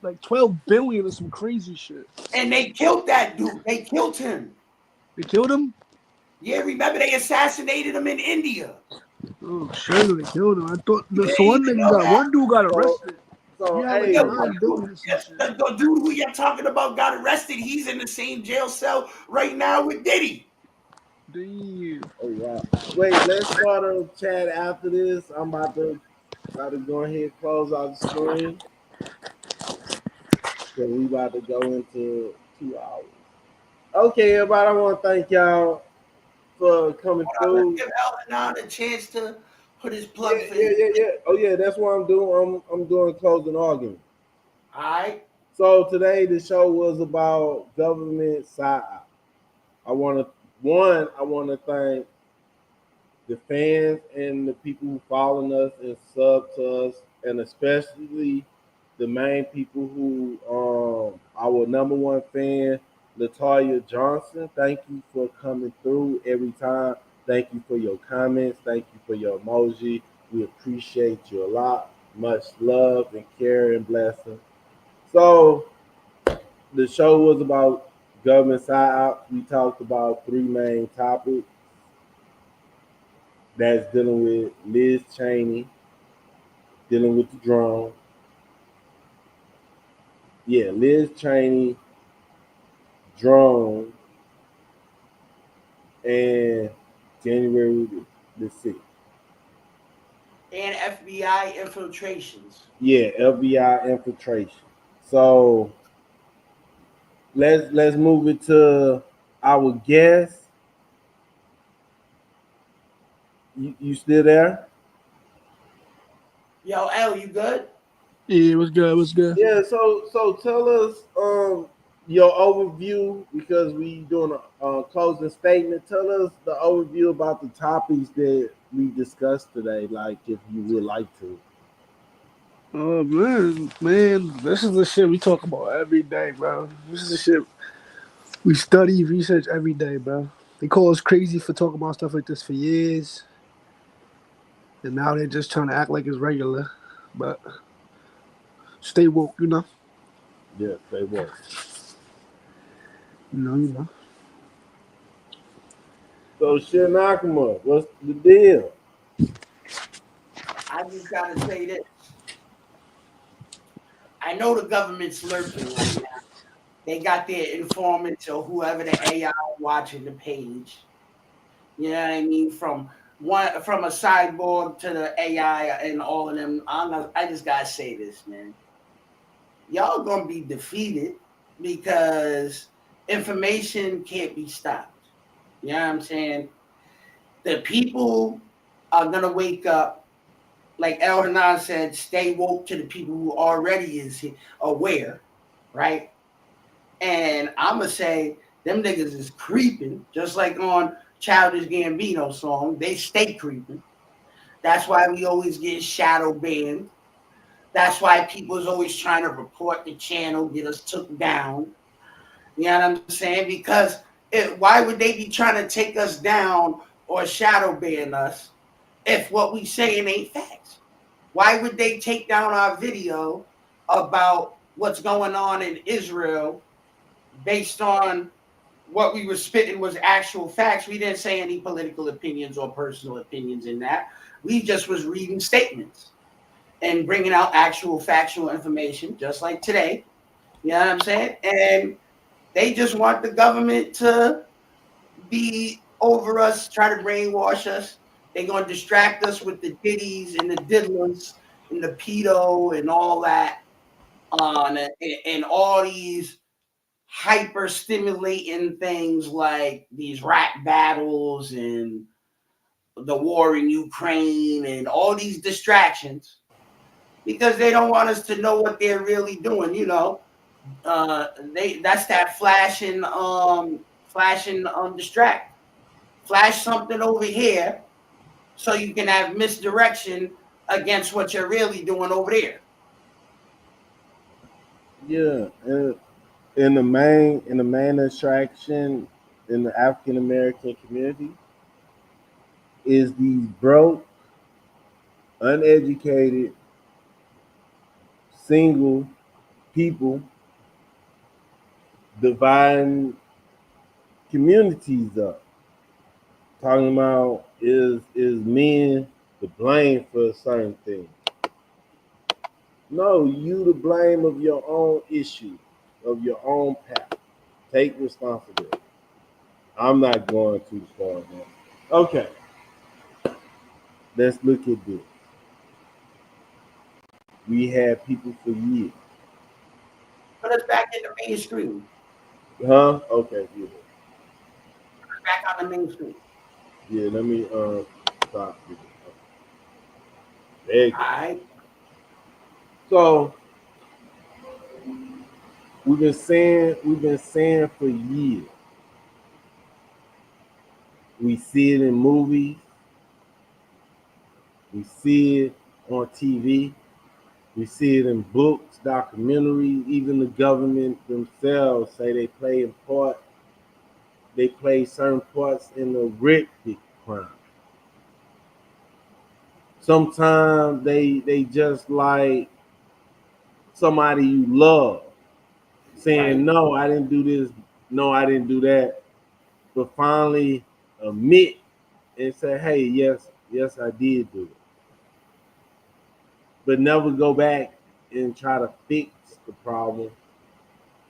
like 12 billion or some crazy shit. and they killed that dude. They killed him. They killed him? Yeah, remember they assassinated him in India. Oh shit, they killed him. I thought You so didn't even know that? one dude got So, arrested. He so had like hey, Yeah, one 9 dude, billion or some shit. the dude who you're talking about got arrested. He's in the same jail cell right now with Diddy. Damn. oh wow. Wait, let's start a chat after this. I'm about to go ahead and close out the screen. So we about to go into 2 hours. Okay, everybody, I want to thank y'all for coming Let's through. give Elton a chance to put his Yeah, plug for yeah, his. yeah, yeah. Oh yeah, that's what I'm doing. I'm doing a closing argument. All right. So today the show was about government side. I want to thank the fans and the people who following us and sub to us, and especially the main people who our number one fan, Latoya Johnson. Thank you for coming through every time. Thank you for your comments. Thank you for your emoji. We appreciate you a lot. Much love and care and blessing. So the show was about government psyops. We talked about three main topics that's dealing with Liz Cheney, dealing with the drone. Yeah, Liz Cheney, drone, and January the 6th. And FBI infiltrations. Yeah, FBI infiltration. So let's move it to our guest. You still there? Yo, L, you good? Yeah, what's good? What's good? Yeah, so tell us your overview because we doing a closing statement. Tell us the overview about the topics that we discussed today, like if you would like to. Oh man, this is the shit we talk about every day, bro. This is the shit we study, research every day, bro. They call us crazy for talking about stuff like this for years, and now they're just trying to act like it's regular. But stay woke, you know. Yes, they were. You know. So shit Nakama, what's the deal? I just gotta say this. I know the government's lurking right now. They got their informants or whoever the AI watching the page. You know what I mean? From a cyborg to the AI and all of them. I just gotta say this, man. Y'all gonna be defeated because information can't be stopped. You know what I'm saying? The people are gonna wake up, like El Hernan said, stay woke to the people who already is aware, right? And I'm gonna say them niggas is creeping, just like on Childish Gambino song. They stay creeping. That's why we always get shadow banned. That's why people is always trying to report the channel, get us took down. You know what I'm saying? Because why would they be trying to take us down or shadow ban us if what we saying ain't facts? Why would they take down our video about what's going on in Israel based on what we were spitting was actual facts? We didn't say any political opinions or personal opinions in that. We just was reading statements and bringing out actual factual information, just like today. You know what I'm saying? And they just want the government to be over us, try to brainwash us. They're going to distract us with the ditties and the diddlers and the pedo and all that, and all these hyper stimulating things like these rap battles and the war in Ukraine and all these distractions because they don't want us to know what they're really doing. You know, that's that flashing distract. flash something over here so you can have misdirection against what you're really doing over there. Yeah, in the main attraction in the African American community is these broke, uneducated, single people dividing communities up. Talking about is men to blame for a certain thing. No, you to blame of your own issue, of your own path. Take responsibility. I'm not going too far now. Okay, let's look at this. We had people for years. Put us back in the mainstream. Huh? Okay, yeah. Put us back on the mainstream. Yeah, let me stop. There you go. All right. So we've been saying for years. We see it in movies, we see it on TV, we see it in books, documentaries, even the government themselves say they play certain parts in the horrific crime. Sometimes they just like somebody you love saying, Right. no, I didn't do this, no, I didn't do that, but finally admit and say, hey, yes, I did do it. But never go back and try to fix the problem.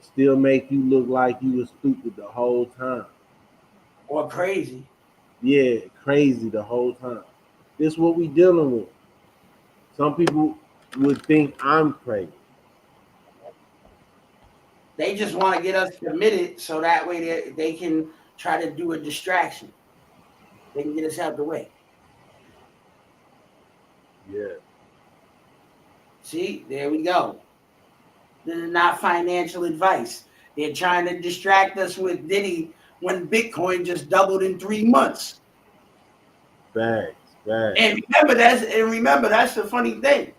Still make you look like you was stupid the whole time. Or crazy. Yeah, crazy the whole time. This is what we dealing with. Some people would think I'm crazy. They just want to get us committed so that way they can try to do a distraction. They can get us out the way. Yeah. See, there we go. This is not financial advice. They're trying to distract us with Diddy when Bitcoin just doubled in 3 months. Facts. And remember that's the funny thing,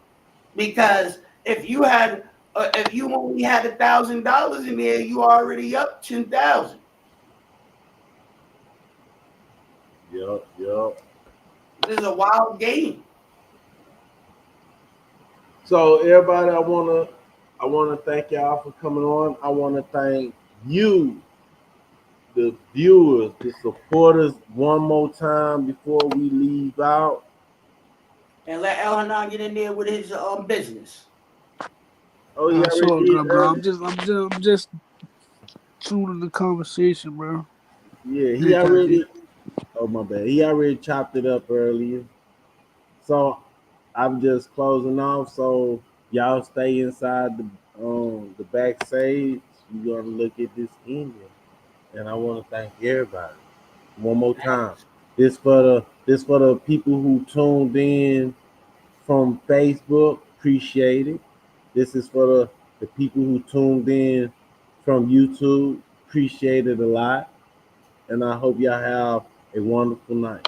because if you only had $1,000 in there, you already up 10,000. Yup. This is a wild game. So everybody, I wanna thank y'all for coming on. I wanna thank you, the viewers, the supporters, one more time before we leave out. And let El Hanan get in there with his business. Oh, he It's already all did good, bro. earlier. I'm just tuning the conversation, bro. Yeah, he Think I did. already. Oh my bad. He already chopped it up earlier. So I'm just closing off. So y'all stay inside the backstage. We're gonna look at this ending, and I want to thank everybody one more time. This for the people who tuned in from Facebook. Appreciate it. This is for the people who tuned in from YouTube. Appreciate it a lot. And I hope y'all have a wonderful night.